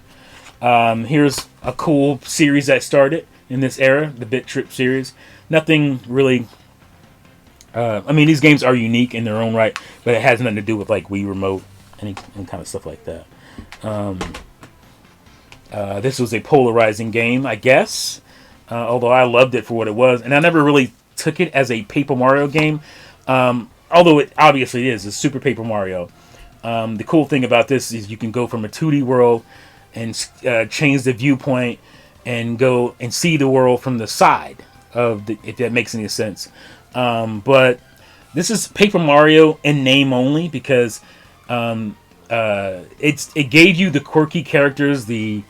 Here's a cool series that started in this era, the Bit Trip series. Nothing really. I mean, these games are unique in their own right, but it has nothing to do with like Wii Remote and kind of stuff like that. This was a polarizing game, I guess. Although I loved it for what it was, and I never really took it as a Paper Mario game. Although it obviously is, it's Super Paper Mario. The cool thing about this is you can go from a 2D world and change the viewpoint and go and see the world from the side of the, if that makes any sense. But this is Paper Mario in name only because it gave you the quirky characters, the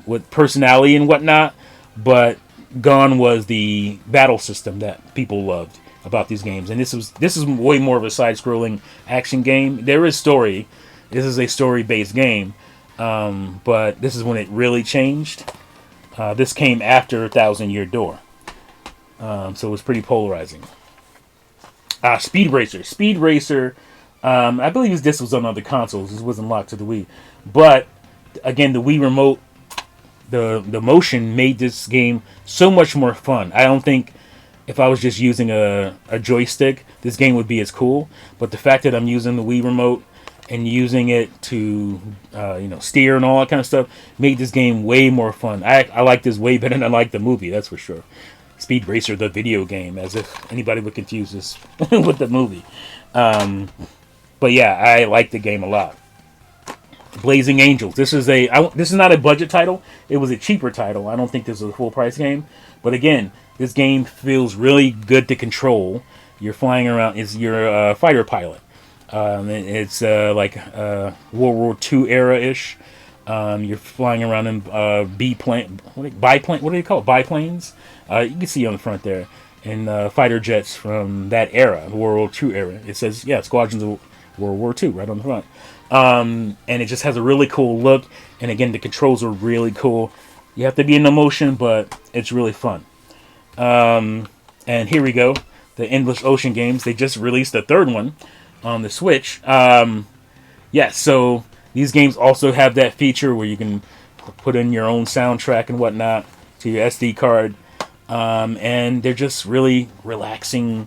with personality and whatnot, but gone was the battle system that people loved about these games. And this is way more of a side-scrolling action game. There is story. This is a story-based game, but this is when it really changed. This came after Thousand Year Door, so it was pretty polarizing. Speed Racer. Speed Racer. I believe this was on other consoles. This wasn't locked to the Wii, but again, the Wii Remote, the motion made this game so much more fun. I don't think if I was just using a joystick, this game would be as cool. But the fact that I'm using the Wii Remote and using it to steer and all that kind of stuff made this game way more fun. I like this way better than I like the movie, that's for sure. Speed Racer, the video game, as if anybody would confuse this with the movie. But yeah, I like the game a lot. Blazing Angels. This is not a budget title. It was a cheaper title. I don't think this is a full price game. But again, this game feels really good to control. You're flying around. You're a fighter pilot. It's like World War II era-ish. You're flying around in biplane. What do they call it? Biplanes. You can see on the front there. And fighter jets from that era, the World War II era. It says, Squadrons of World War II right on the front. And it just has a really cool look. And again, the controls are really cool. You have to be in the motion, but it's really fun. And here we go. The Endless Ocean games. They just released the third one on the Switch. So these games also have that feature where you can put in your own soundtrack and whatnot to your SD card. And they're just really relaxing.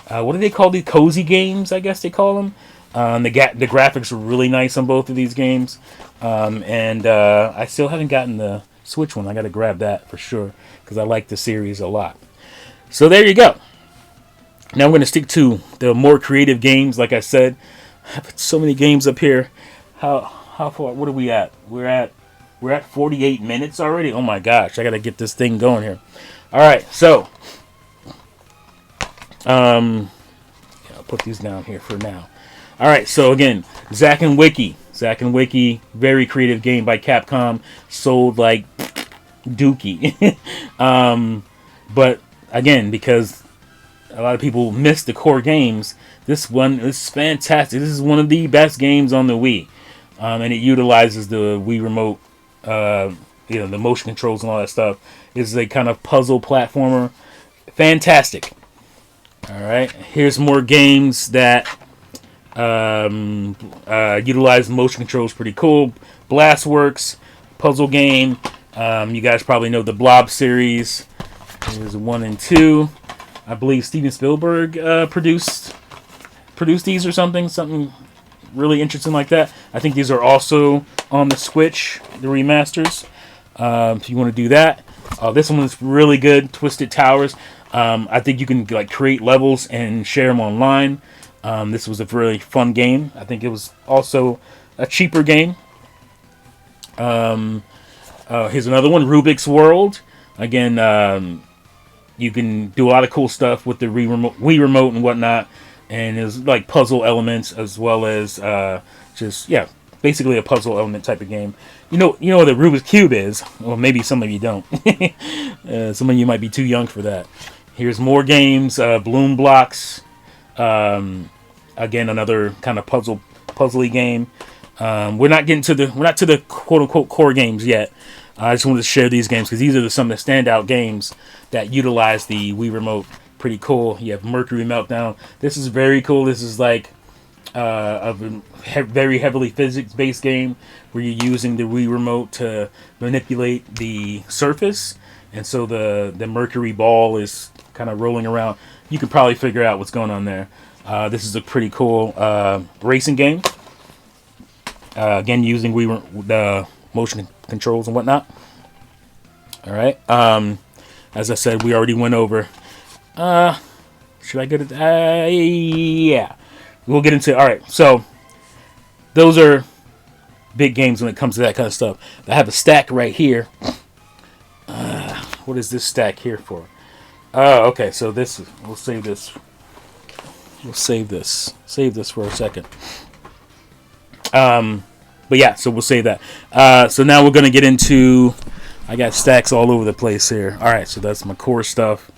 What do they call these? Cozy games, I guess they call them. The graphics are really nice on both of these games. And I still haven't gotten the Switch one. I got to grab that for sure because I like the series a lot. So there you go. Now I'm going to stick to the more creative games. Like I said, I put so many games up here. How far? What are we at? We're at 48 minutes already. Oh my gosh! I got to get this thing going here. All right, so I'll put these down here for now. All right, so again, Zack and Wiki. Zack and Wiki, very creative game by Capcom. Sold like dookie. But again, because a lot of people miss the core games, this one is fantastic. This is one of the best games on the Wii. And it utilizes the Wii Remote, the motion controls and all that stuff. This is a kind of puzzle platformer. Fantastic. All right, here's more games that utilize motion controls. Pretty cool. Blastworks, puzzle game. You guys probably know the Blob series. There's 1 and 2. I believe Steven Spielberg produced these or something really interesting like that. I think these are also on the Switch, the remasters. If you want to do that, this one is really good. Twisted Towers. I think you can create levels and share them online. This was a really fun game. I think it was also a cheaper game. Here's another one, Rubik's World. Again, you can do a lot of cool stuff with the Wii Remote and whatnot. And there's like puzzle elements as well as basically a puzzle element type of game. You know what the Rubik's Cube is? Well, maybe some of you don't. Some of you might be too young for that. Here's more games. Bloom Blocks. Again, another kind of puzzly game. We're not to the quote unquote core games yet. I just wanted to share these games because these are some of the standout games that utilize the Wii Remote. Pretty cool. You have Mercury Meltdown. This is very cool. This is like a very heavily physics-based game where you're using the Wii Remote to manipulate the surface, and so the Mercury ball is kind of rolling around. You can probably figure out what's going on there. This is a pretty cool racing game. Again, using the motion controls and whatnot. All right. As I said, we already went over. Should I get it? Yeah. We'll get into it. All right. So those are big games when it comes to that kind of stuff. I have a stack right here. What is this stack here for? Oh, okay. So we'll save this. We'll save this. Save this for a second. But yeah, so we'll save that. So now we're going to get into... I got stacks all over the place here. All right, so that's my core stuff.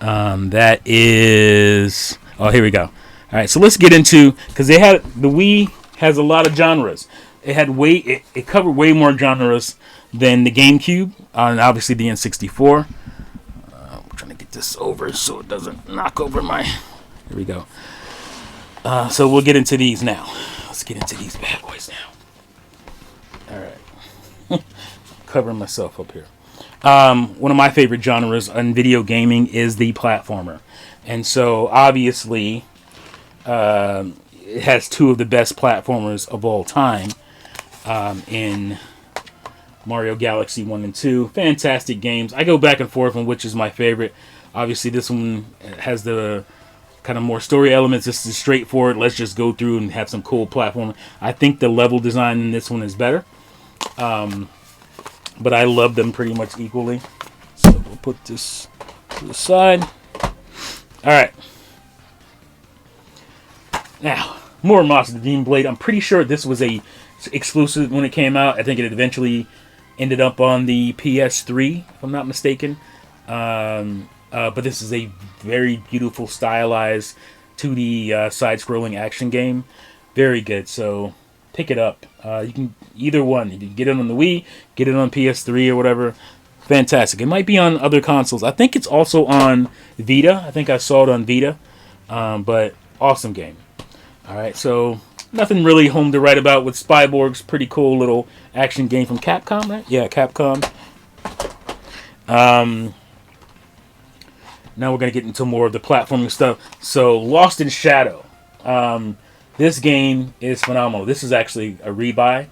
That is... Oh, here we go. All right, so let's get into... Because the Wii has a lot of genres. It covered way more genres than the GameCube, and obviously the N64. I'm trying to get this over so it doesn't knock over my... Here we go. So we'll get into these now. Let's get into these bad boys now. All right. Covering myself up here. One of my favorite genres in video gaming is the platformer. And so, obviously, it has two of the best platformers of all time in Mario Galaxy 1 and 2. Fantastic games. I go back and forth on which is my favorite. Obviously, this one has the kind of more story elements. This is straightforward. Let's just go through and have some cool platforming. I think the level design in this one is better. But I love them pretty much equally. So we'll put this to the side. Alright. Now, more Monster Demon Blade. I'm pretty sure this was a exclusive when it came out. I think it eventually ended up on the PS3, if I'm not mistaken. But this is a very beautiful, stylized 2D side-scrolling action game. Very good. So pick it up. You can either one. You can get it on the Wii, get it on PS3 or whatever. Fantastic. It might be on other consoles. I think it's also on Vita. I think I saw it on Vita. But awesome game. All right, so nothing really home to write about with Spyborg's pretty cool little action game from Capcom, right? Yeah, Capcom. Now we're going to get into more of the platforming stuff. So, Lost in Shadow. This game is phenomenal. This is actually a rebuy.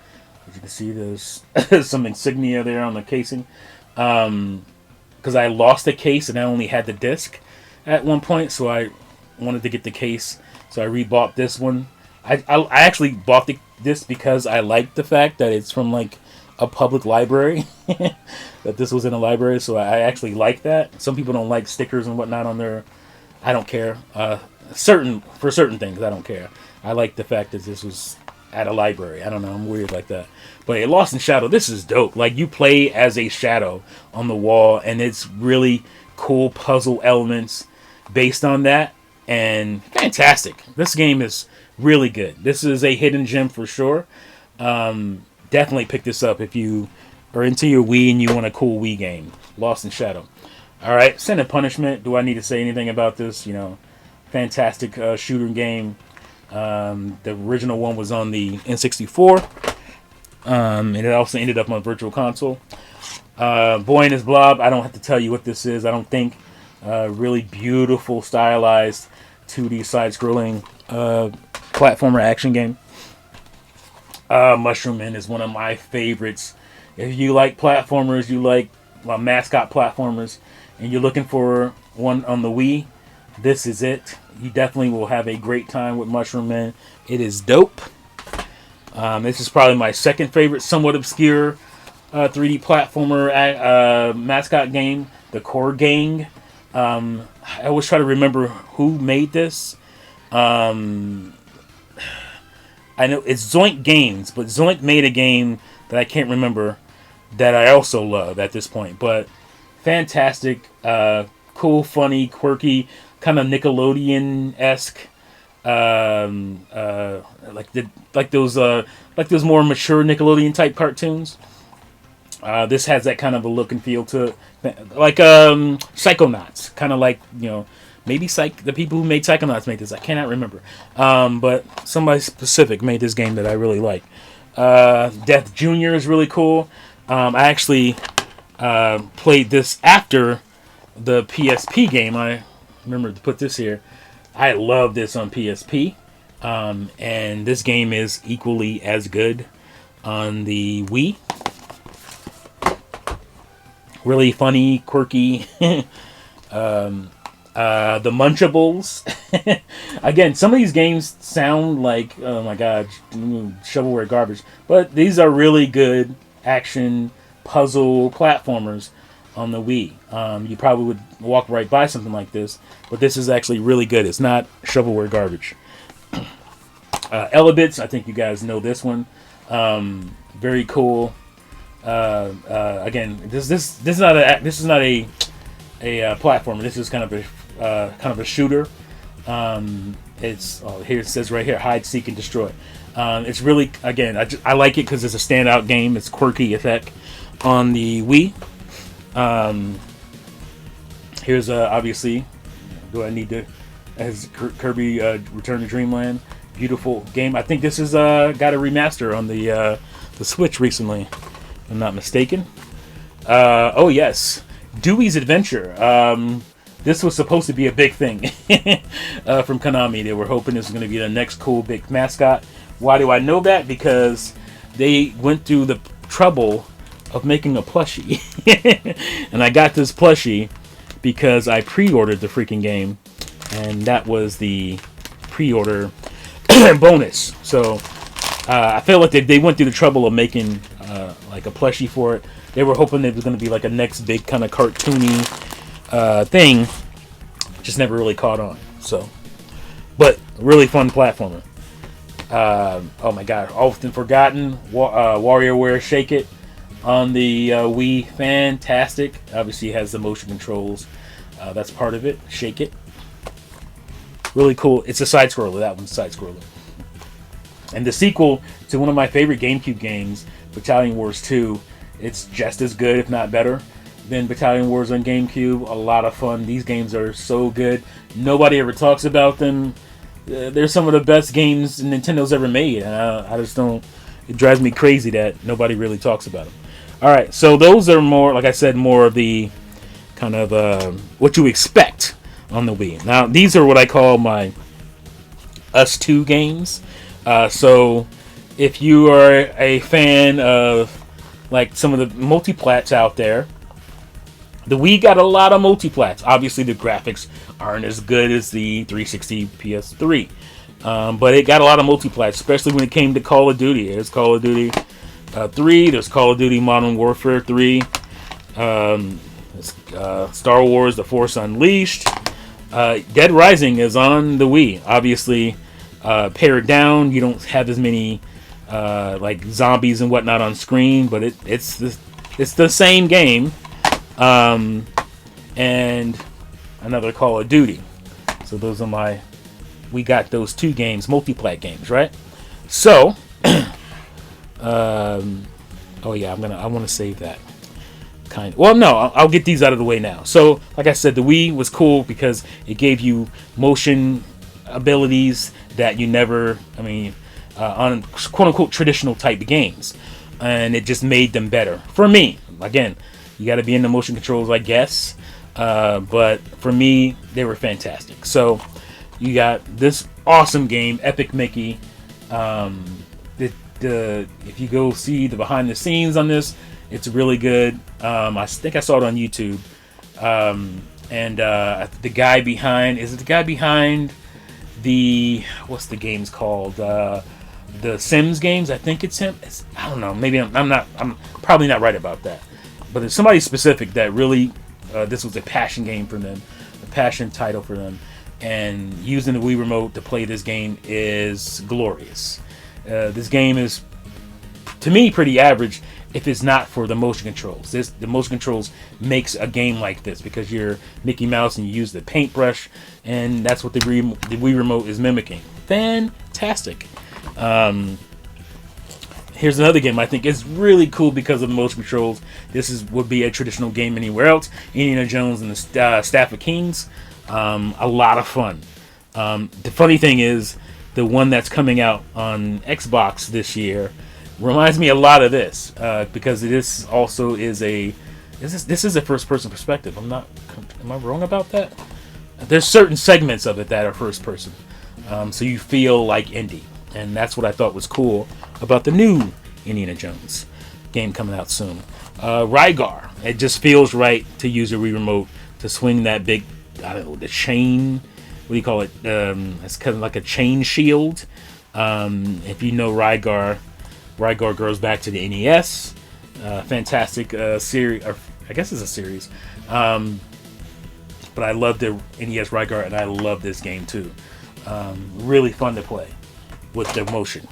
As you can see, there's some insignia there on the casing. Because I lost the case and I only had the disc at one point, so I wanted to get the case. So I rebought this one. I actually bought this because I liked the fact that it's from like a public library. That this was in a library, so I actually like that. Some people don't like stickers and whatnot on their... I don't care. For certain things, I don't care. I like the fact that this was at a library. I don't know, I'm weird like that. But Lost in Shadow, this is dope. Like, you play as a shadow on the wall, and it's really cool puzzle elements based on that. And fantastic. This game is really good. This is a hidden gem for sure. Definitely pick this up if you are into your Wii and you want a cool Wii game. Lost in Shadow. Alright, Sin and Punishment. Do I need to say anything about this? You know, fantastic shooter game. The original one was on the N64. And it also ended up on Virtual Console. Boy and His Blob. I don't have to tell you what this is, I don't think. Really beautiful, stylized 2D side-scrolling platformer action game. Mushroom Man is one of my favorites. If you like platformers, you like mascot platformers, and you're looking for one on the Wii, this is it. You definitely will have a great time with Mushroom Man. It is dope. This is probably my second favorite, somewhat obscure 3D platformer mascot game, The Core Gang. I always try to remember who made this. I know it's Zoink Games, but Zoink made a game that I can't remember that I also love at this point. But fantastic, cool, funny, quirky, kind of Nickelodeon-esque, like those more mature Nickelodeon type cartoons. This has that kind of a look and feel to it, like Psychonauts, kind of like, you know, maybe the people who made Psychonauts made this. I cannot remember, but somebody specific made this game that I really like. Death Junior is really cool. I actually played this after the PSP game. I remember to put this here. I love this on PSP, and this game is equally as good on the Wii. Really funny, quirky. The Munchables. Again, some of these games sound like, oh my god, shovelware garbage. But these are really good action puzzle platformers on the Wii. You probably would walk right by something like this, but this is actually really good. It's not shovelware garbage. Elebits, I think you guys know this one. Very cool. Again, this is not a platformer. This is kind of a shooter. Here it says right here, hide, seek, and destroy. It's really, again, I like it because it's a standout game. It's quirky as heck on the Wii. Here's obviously, do I need to, as Kirby Return to Dreamland, beautiful game. I think this is got a remaster on the Switch recently, if I'm not mistaken. Oh yes, Dewey's Adventure. This was supposed to be a big thing from Konami. They were hoping this was going to be the next cool big mascot. Why do I know that? Because they went through the trouble of making a plushie. And I got this plushie because I pre-ordered the freaking game. And that was the pre-order bonus. So I feel like they went through the trouble of making like a plushie for it. They were hoping it was going to be like a next big kind of cartoony thing. Just never really caught on. So, but really fun platformer. Oh my god, often forgotten. WarioWare Shake It on the Wii. Fantastic. Obviously has the motion controls. That's part of it. Shake It. Really cool. It's a side scroller. That one's a side scroller. And the sequel to one of my favorite GameCube games, Battalion Wars 2, it's just as good, if not better, than Battalion Wars on GameCube. A lot of fun. These games are so good. Nobody ever talks about them. They're some of the best games Nintendo's ever made. And I just don't... It drives me crazy that nobody really talks about them. Alright, so those are more, like I said, more of the kind of what you expect on the Wii. Now, these are what I call my Us 2 games. So, if you are a fan of like some of the multiplats out there, the Wii got a lot of multiplats. Obviously, the graphics aren't as good as the 360 PS3, but it got a lot of multiplats, especially when it came to Call of Duty. There's Call of Duty 3. There's Call of Duty Modern Warfare 3. Star Wars: The Force Unleashed. Dead Rising is on the Wii. Obviously, pared down. You don't have as many like zombies and whatnot on screen, but it's the same game. And another Call of Duty. So those are we got those 2 games, multiplat games, right? So, oh yeah, I want to save that. Well, no, I'll get these out of the way now. So, like I said, the Wii was cool because it gave you motion abilities that you never, on quote-unquote traditional type games. And it just made them better. For me, again, you got to be in the motion controls, I guess. But for me, they were fantastic. So, you got this awesome game, Epic Mickey. If you go see the behind the scenes on this, it's really good. I think I saw it on YouTube. And the guy behind... Is it the guy behind the... What's the games called? The Sims games? I think it's him. I don't know. Maybe I'm probably not right about that. But there's somebody specific that really... this was a passion game for them. A passion title for them. And using the Wii Remote to play this game is glorious. This game is, to me, pretty average if it's not for the motion controls. The motion controls makes a game like this because you're Mickey Mouse and you use the paintbrush, and that's what the Wii Remote is mimicking. Fantastic. here's another game I think is really cool because of the motion controls. Would be a traditional game anywhere else. Indiana Jones and the Staff of Kings. A lot of fun. The funny thing is, the one that's coming out on Xbox this year reminds me a lot of this because this also is this is a first-person perspective. Am I wrong about that? There's certain segments of it that are first-person, so you feel like Indy, and that's what I thought was cool about the new Indiana Jones game coming out soon. Rygar, it just feels right to use a Wii remote to swing that big, I don't know, the chain. What do you call it? It's kind of like a chain shield. If you know Rygar goes back to the NES. Fantastic series. I guess it's a series. But I love the NES Rygar, and I love this game too. Really fun to play with the motion.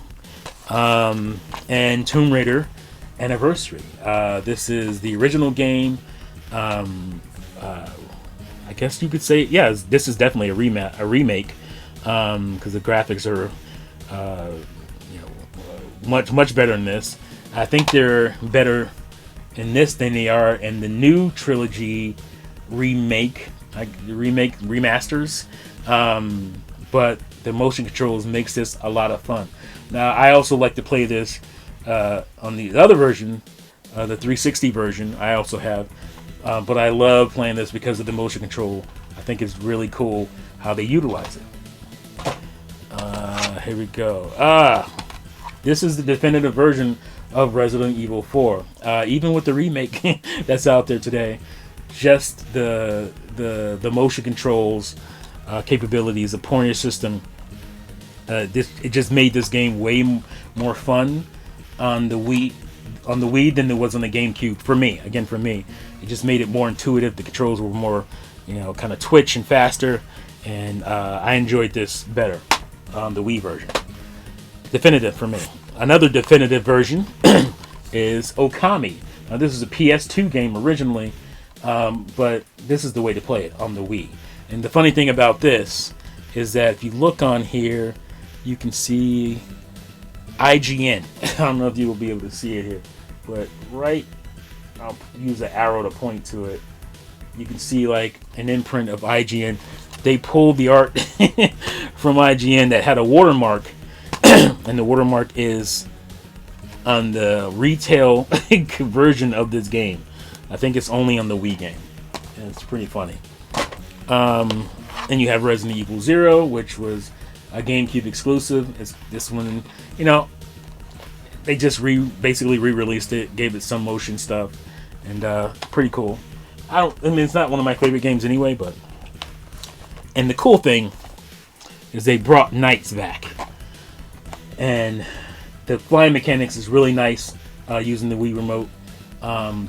And Tomb Raider Anniversary. This is the original game. I guess you could say, yeah, this is definitely a remake, because the graphics are, much better than this. I think they're better in this than they are in the new trilogy remasters. But the motion controls makes this a lot of fun. Now, I also like to play this on the other version, the 360 version. I also have. But I love playing this because of the motion control. I think it's really cool how they utilize it. Here we go. This is the definitive version of Resident Evil 4. Even with the remake that's out there today, just the motion controls capabilities, the pointer system, it just made this game way more fun on the Wii than it was on the GameCube. For me, it just made it more intuitive. The controls were more, kind of twitch and faster, and I enjoyed this better on the Wii version. Definitive for me. Another definitive version is Okami. Now, this is a PS2 game originally, but this is the way to play it on the Wii. And the funny thing about this is that if you look on here, you can see IGN. I don't know if you will be able to see it here, but I'll use an arrow to point to it. You can see like an imprint of IGN. They pulled the art from IGN that had a watermark, and the watermark is on the retail version of this game. I think it's only on the Wii game, and it's pretty funny. And you have Resident Evil 0, which was a GameCube exclusive. It's this one, they just basically re-released it, gave it some motion stuff, and pretty cool. It's not one of my favorite games anyway, but. And the cool thing is they brought Knights back, and the flying mechanics is really nice using the Wii remote.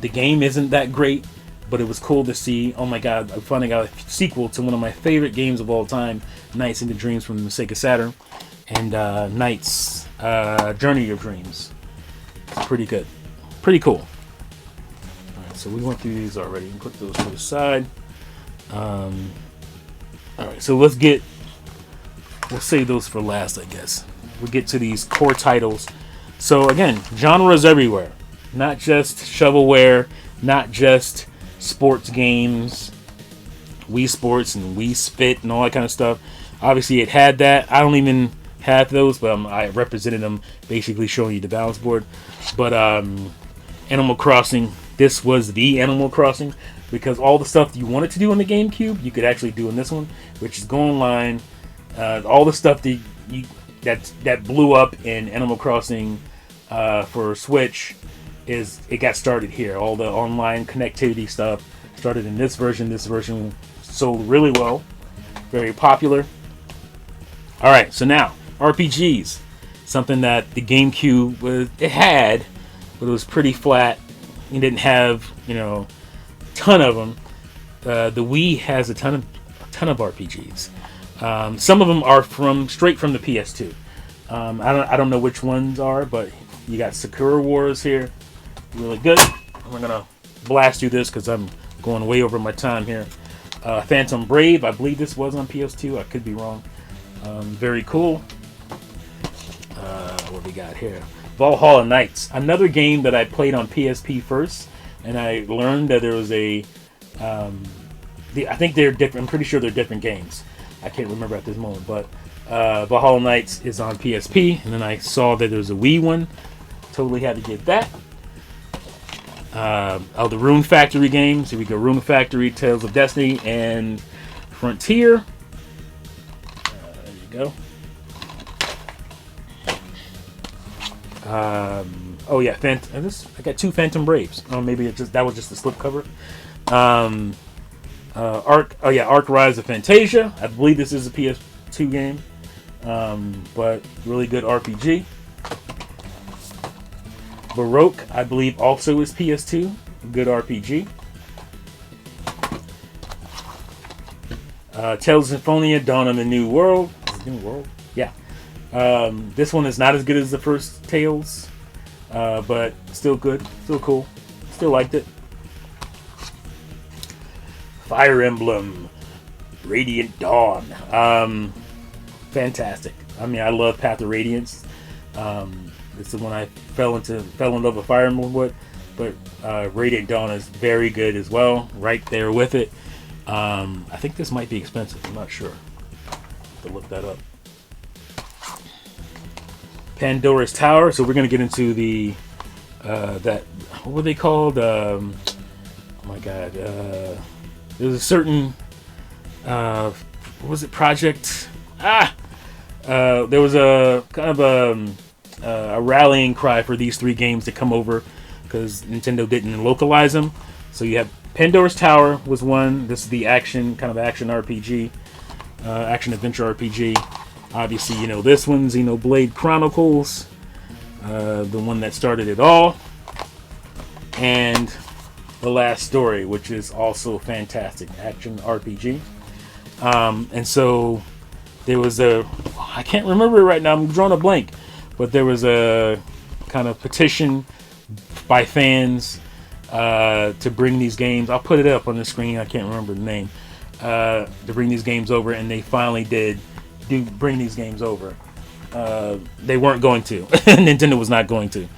The game isn't that great, but it was cool to see. Oh my god, I'm finding out a sequel to one of my favorite games of all time, Knights into Dreams from the Sega Saturn, and Knights Journey of Dreams. It's pretty good. Pretty cool. Alright, so we went through these already. We put those to the side. Alright, so we'll save those for last, I guess. We'll get to these core titles. So again, genres everywhere. Not just shovelware, not just sports games, Wii Sports and Wii Spit and all that kind of stuff. Obviously it had that. I don't even have those, but I represented them, basically showing you the balance board. But Animal Crossing, this was the Animal Crossing, because all the stuff you wanted to do on the GameCube, you could actually do in this one, which is go online. All the stuff that blew up in Animal Crossing for Switch, it got started here. All the online connectivity stuff started in this version. This version sold really well, very popular. All right, so now RPGs, something that the GameCube had, but it was pretty flat. You didn't have a ton of them. The Wii has a ton of RPGs. Some of them are straight from the PS2. I don't know which ones are, but you got Sakura Wars here, really good. I'm gonna blast through this because I'm going way over my time here. Phantom Brave, I believe this was on PS2. I could be wrong. Very cool. What we got here? Valhalla Knights, another game that I played on PSP first, and I learned that there was I think they're different. I'm pretty sure they're different games. I can't remember at this moment, but Valhalla Knights is on PSP, and then I saw that there's a Wii one. Totally had to get that. The Rune Factory games. Here we go. Rune Factory, Tales of Destiny, and Frontier. There you go. Oh yeah, I got 2 Phantom Braves. Oh, maybe that was just the slipcover. Ark Rise of Fantasia. I believe this is a PS2 game, but really good RPG. Baroque, I believe, also is PS2. Good RPG. Tales of Symphonia, Dawn of the New World. New World? Yeah. This one is not as good as the first Tales, but still good. Still cool. Still liked it. Fire Emblem, Radiant Dawn. Fantastic. I mean, I love Path of Radiance. It's the one I fell in love with Fire Emblem with, but Radiant Dawn is very good as well. Right there with it. I think this might be expensive. I'm not sure. Have to look that up. Pandora's Tower. So we're gonna get into the what were they called? Oh my God. There's a certain what was it? Project. There was a kind of a rallying cry for these 3 games to come over because Nintendo didn't localize them. So you have Pandora's Tower was one. This is the action RPG, action adventure RPG. Obviously, you know this one, Xenoblade Chronicles, the one that started it all, and The Last Story, which is also fantastic action RPG. And so there was I can't remember it right now. I'm drawing a blank, but there was a kind of petition by fans to bring these games. I'll put it up on the screen. I can't remember the name. To bring these games over, and they finally did bring these games over. They weren't going to. Nintendo was not going to,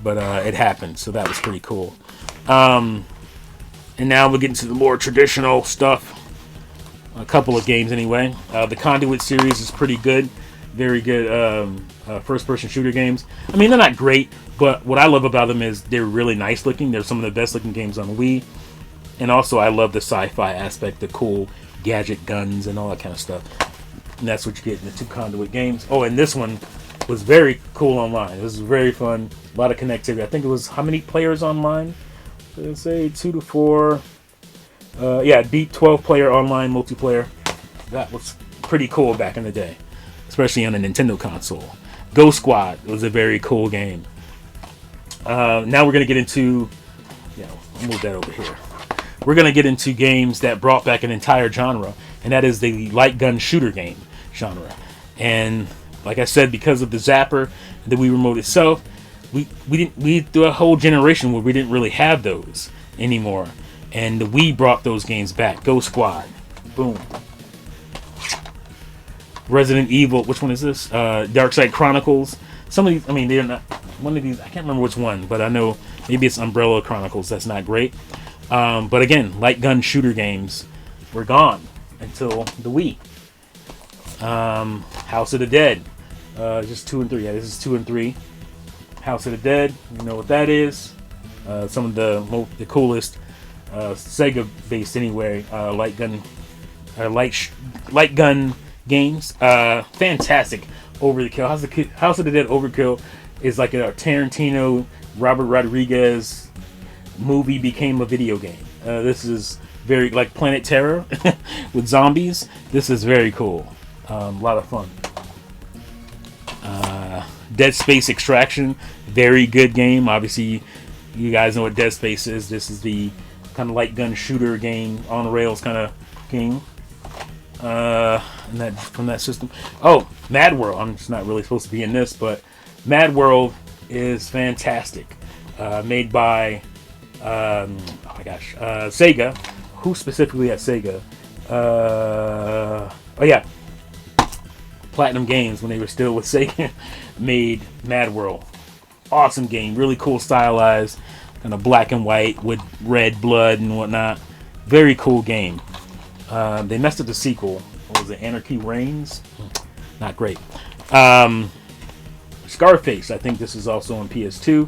but it happened. So that was pretty cool. And now we're getting to the more traditional stuff. A couple of games anyway. The Conduit series is pretty good. Very good first-person shooter games. I mean, they're not great, but what I love about them is they're really nice looking. They're some of the best looking games on Wii. And also, I love the sci-fi aspect, the cool gadget guns and all that kind of stuff. And that's what you get in the 2 Conduit games. Oh, and this one was very cool online. It was very fun. A lot of connectivity. I think it was how many players online? Let's say 2 to 4. Beat 12-player online multiplayer. That was pretty cool back in the day, especially on a Nintendo console. Ghost Squad was a very cool game. Now we're going to get into, I'll move that over here. We're going to get into games that brought back an entire genre, and that is the light gun shooter game genre. And like I said, because of the Zapper, the Wii Remote itself, we through a whole generation where we didn't really have those anymore. And the Wii brought those games back. Ghost Squad. Boom. Resident Evil. Which one is this? Dark Side Chronicles. Some of these, I mean, they're not... One of these, I can't remember which one, but I know maybe it's Umbrella Chronicles. That's not great. But again, light gun shooter games were gone until the Wii. House of the Dead. Just 2 and 3. Yeah, this is 2 and 3. House of the Dead. You know what that is. Some of the coolest Sega based anyway light gun games. Fantastic. Overkill. House of the Dead Overkill is like a Tarantino, Robert Rodriguez movie became a video game. This is very like Planet Terror with zombies. This is very cool. A lot of fun. Dead Space Extraction, very good game. Obviously, you guys know what Dead Space is. This is the kind of light gun shooter game, on rails kind of game. And from that system. Oh, Mad World. I'm just not really supposed to be in this, but Mad World is fantastic. Made by Sega. Who specifically at Sega? Platinum Games, when they were still with Sega, made Mad World. Awesome game, really cool, stylized, kind of black and white with red blood and whatnot. Very cool game. They messed up the sequel. What was it? Anarchy Reigns? Not great. Scarface, I think this is also on PS2.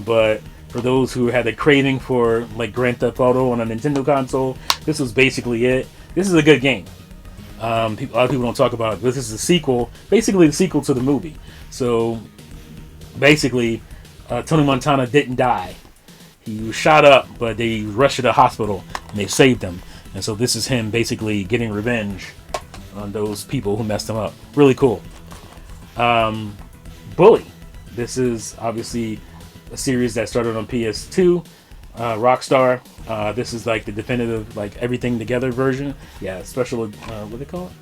But for those who had a craving for like Grand Theft Auto on a Nintendo console, this was basically it. This is a good game. A lot of people don't talk about it, but this is a sequel, basically the sequel to the movie. So basically, Tony Montana didn't die. He was shot up, but they rushed to the hospital and they saved him. And so this is him basically getting revenge on those people who messed him up. Really cool. Bully. This is obviously a series that started on PS2. Rockstar. This is like the definitive, like everything together version. Yeah, special. What do they call it?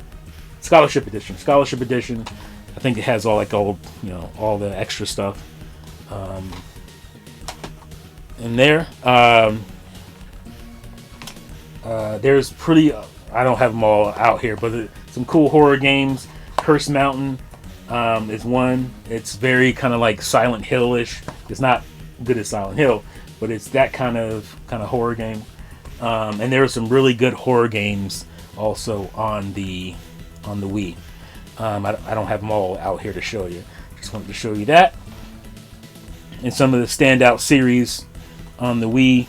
Scholarship edition. Scholarship edition. I think it has all all the extra stuff in there. There's pretty. I don't have them all out here, but some cool horror games. Curse Mountain is one. It's very kind of like Silent Hill-ish. It's not good as Silent Hill, but it's that kind of horror game. And there are some really good horror games also on the Wii. I don't have them all out here to show you. Just wanted to show you that. And some of the standout series on the Wii.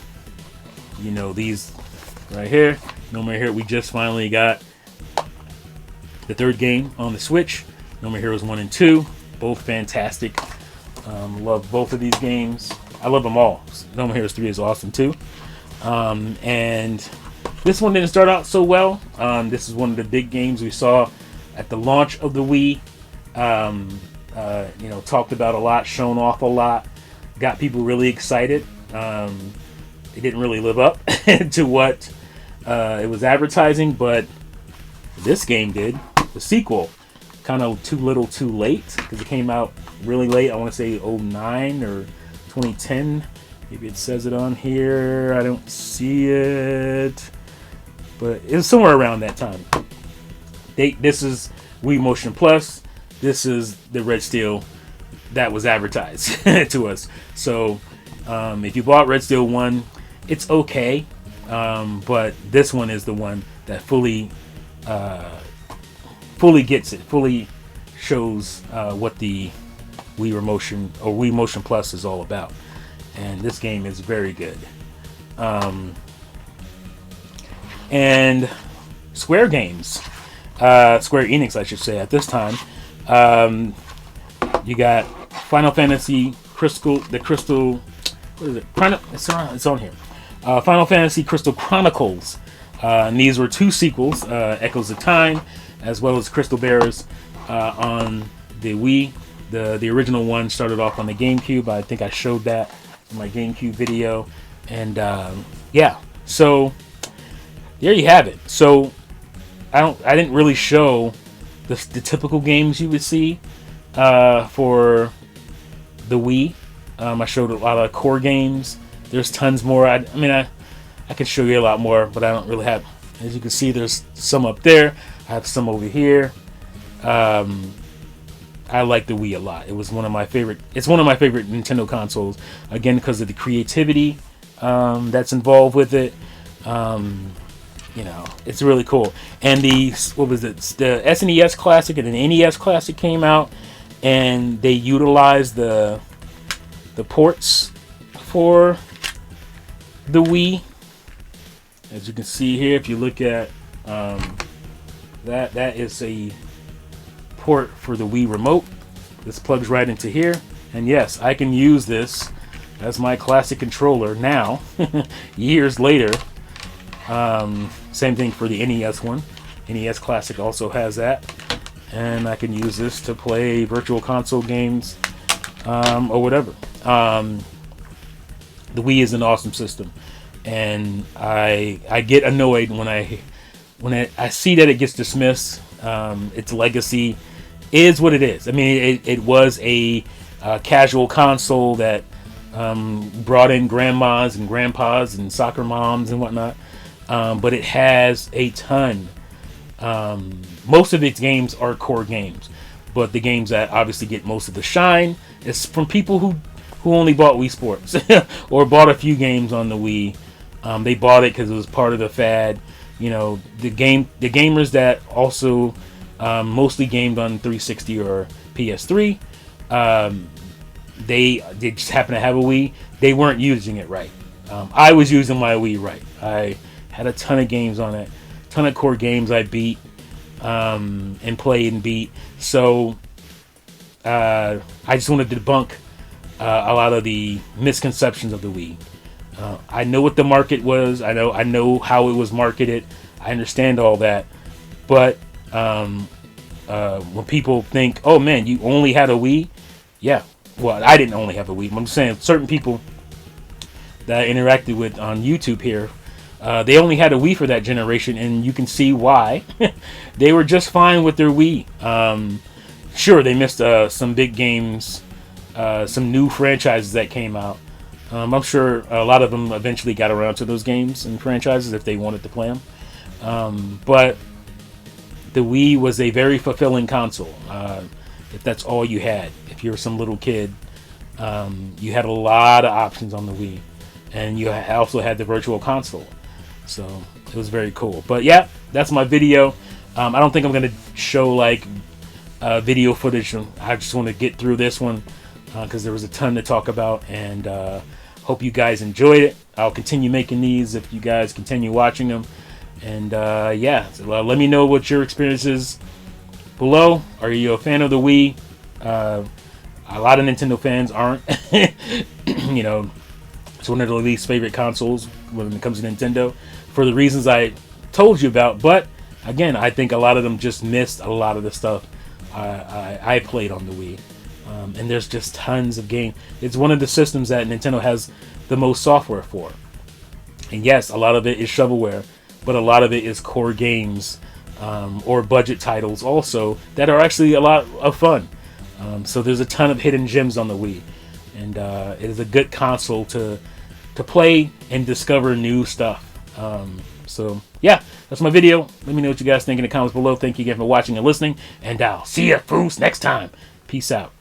You know, these right here. No More Heroes. We just finally got the third game on the Switch. No More Heroes 1 and 2. Both fantastic. Love both of these games. I love them all. No More Heroes 3 is awesome too. And this one didn't start out so well. This is one of the big games we saw at the launch of the Wii. Talked about a lot, shown off a lot, got people really excited. It didn't really live up to what it was advertising, but this game did. The sequel, kind of too little too late, because it came out really late. I want to say 2009 or 2010. Maybe it says it on here. I don't see it, but it was somewhere around that time. This is Wii Motion Plus. This is the Red Steel that was advertised to us. So if you bought Red Steel 1, it's okay, but this one is the one that fully gets it, fully shows what the Wii Motion or Wii Motion Plus is all about. And this game is very good. And Square Games, Square Enix, I should say, at this time, you got Final Fantasy Crystal. What is it? It's on here. Final Fantasy Crystal Chronicles. And these were two sequels, Echoes of Time, as well as Crystal Bearers on the Wii. The original one started off on the GameCube. I think I showed that in my GameCube video. And yeah, so there you have it. So I didn't really show the typical games you would see for the Wii. I showed a lot of core games. There's tons more. I could show you a lot more, but I don't really have. As you can see, there's some up there. I have some over here. I like the Wii a lot. It was one of my favorite. It's one of my favorite Nintendo consoles. Again, because of the creativity that's involved with it. It's really cool. And the SNES Classic and the NES Classic came out, and they utilized the ports for the Wii. As you can see here, if you look at that is a port for the Wii remote. This plugs right into here, and yes, I can use this as my classic controller now, years later. Same thing for the NES one. NES Classic also has that, and I can use this to play virtual console games or whatever. The Wii is an awesome system, and I get annoyed when I see that it gets dismissed. Its legacy is what it is. I mean, it was a casual console that brought in grandmas and grandpas and soccer moms and whatnot, but it has a ton. Most of its games are core games, but the games that obviously get most of the shine It's from people who only bought Wii Sports or bought a few games on the Wii. They bought it because it was part of the fad. You know, the gamers that also mostly gamed on 360 or PS3. They just happen to have a Wii. They weren't using it right. I was using my Wii right. I had a ton of games on it, ton of core games I beat and played and beat. So I just wanted to debunk a lot of the misconceptions of the Wii. I know what the market was. I know how it was marketed. I understand all that. But when people think, "Oh man, you only had a Wii," yeah. Well, I didn't only have a Wii. I'm just saying certain people that I interacted with on YouTube here, they only had a Wii for that generation, and you can see why. They were just fine with their Wii. Sure, they missed some big games, some new franchises that came out. I'm sure a lot of them eventually got around to those games and franchises if they wanted to play them. But the Wii was a very fulfilling console. If that's all you had, if you're some little kid, you had a lot of options on the Wii, and you also had the Virtual Console. So it was very cool. But yeah, that's my video. I don't think I'm gonna show like video footage. I just want to get through this one because there was a ton to talk about, and hope you guys enjoyed it. I'll continue making these if you guys continue watching them. And yeah, so, let me know what your experience is below. Are you a fan of the Wii? A lot of Nintendo fans aren't. You know, it's one of the least favorite consoles when it comes to Nintendo for the reasons I told you about. But again, I think a lot of them just missed a lot of the stuff I played on the Wii. And there's just tons of games. It's one of the systems that Nintendo has the most software for. And yes, a lot of it is shovelware, but a lot of it is core games or budget titles also that are actually a lot of fun. So there's a ton of hidden gems on the Wii, and it is a good console to play and discover new stuff. So yeah, that's my video. Let me know what you guys think in the comments below. Thank you again for watching and listening, and I'll see you fools next time. Peace out.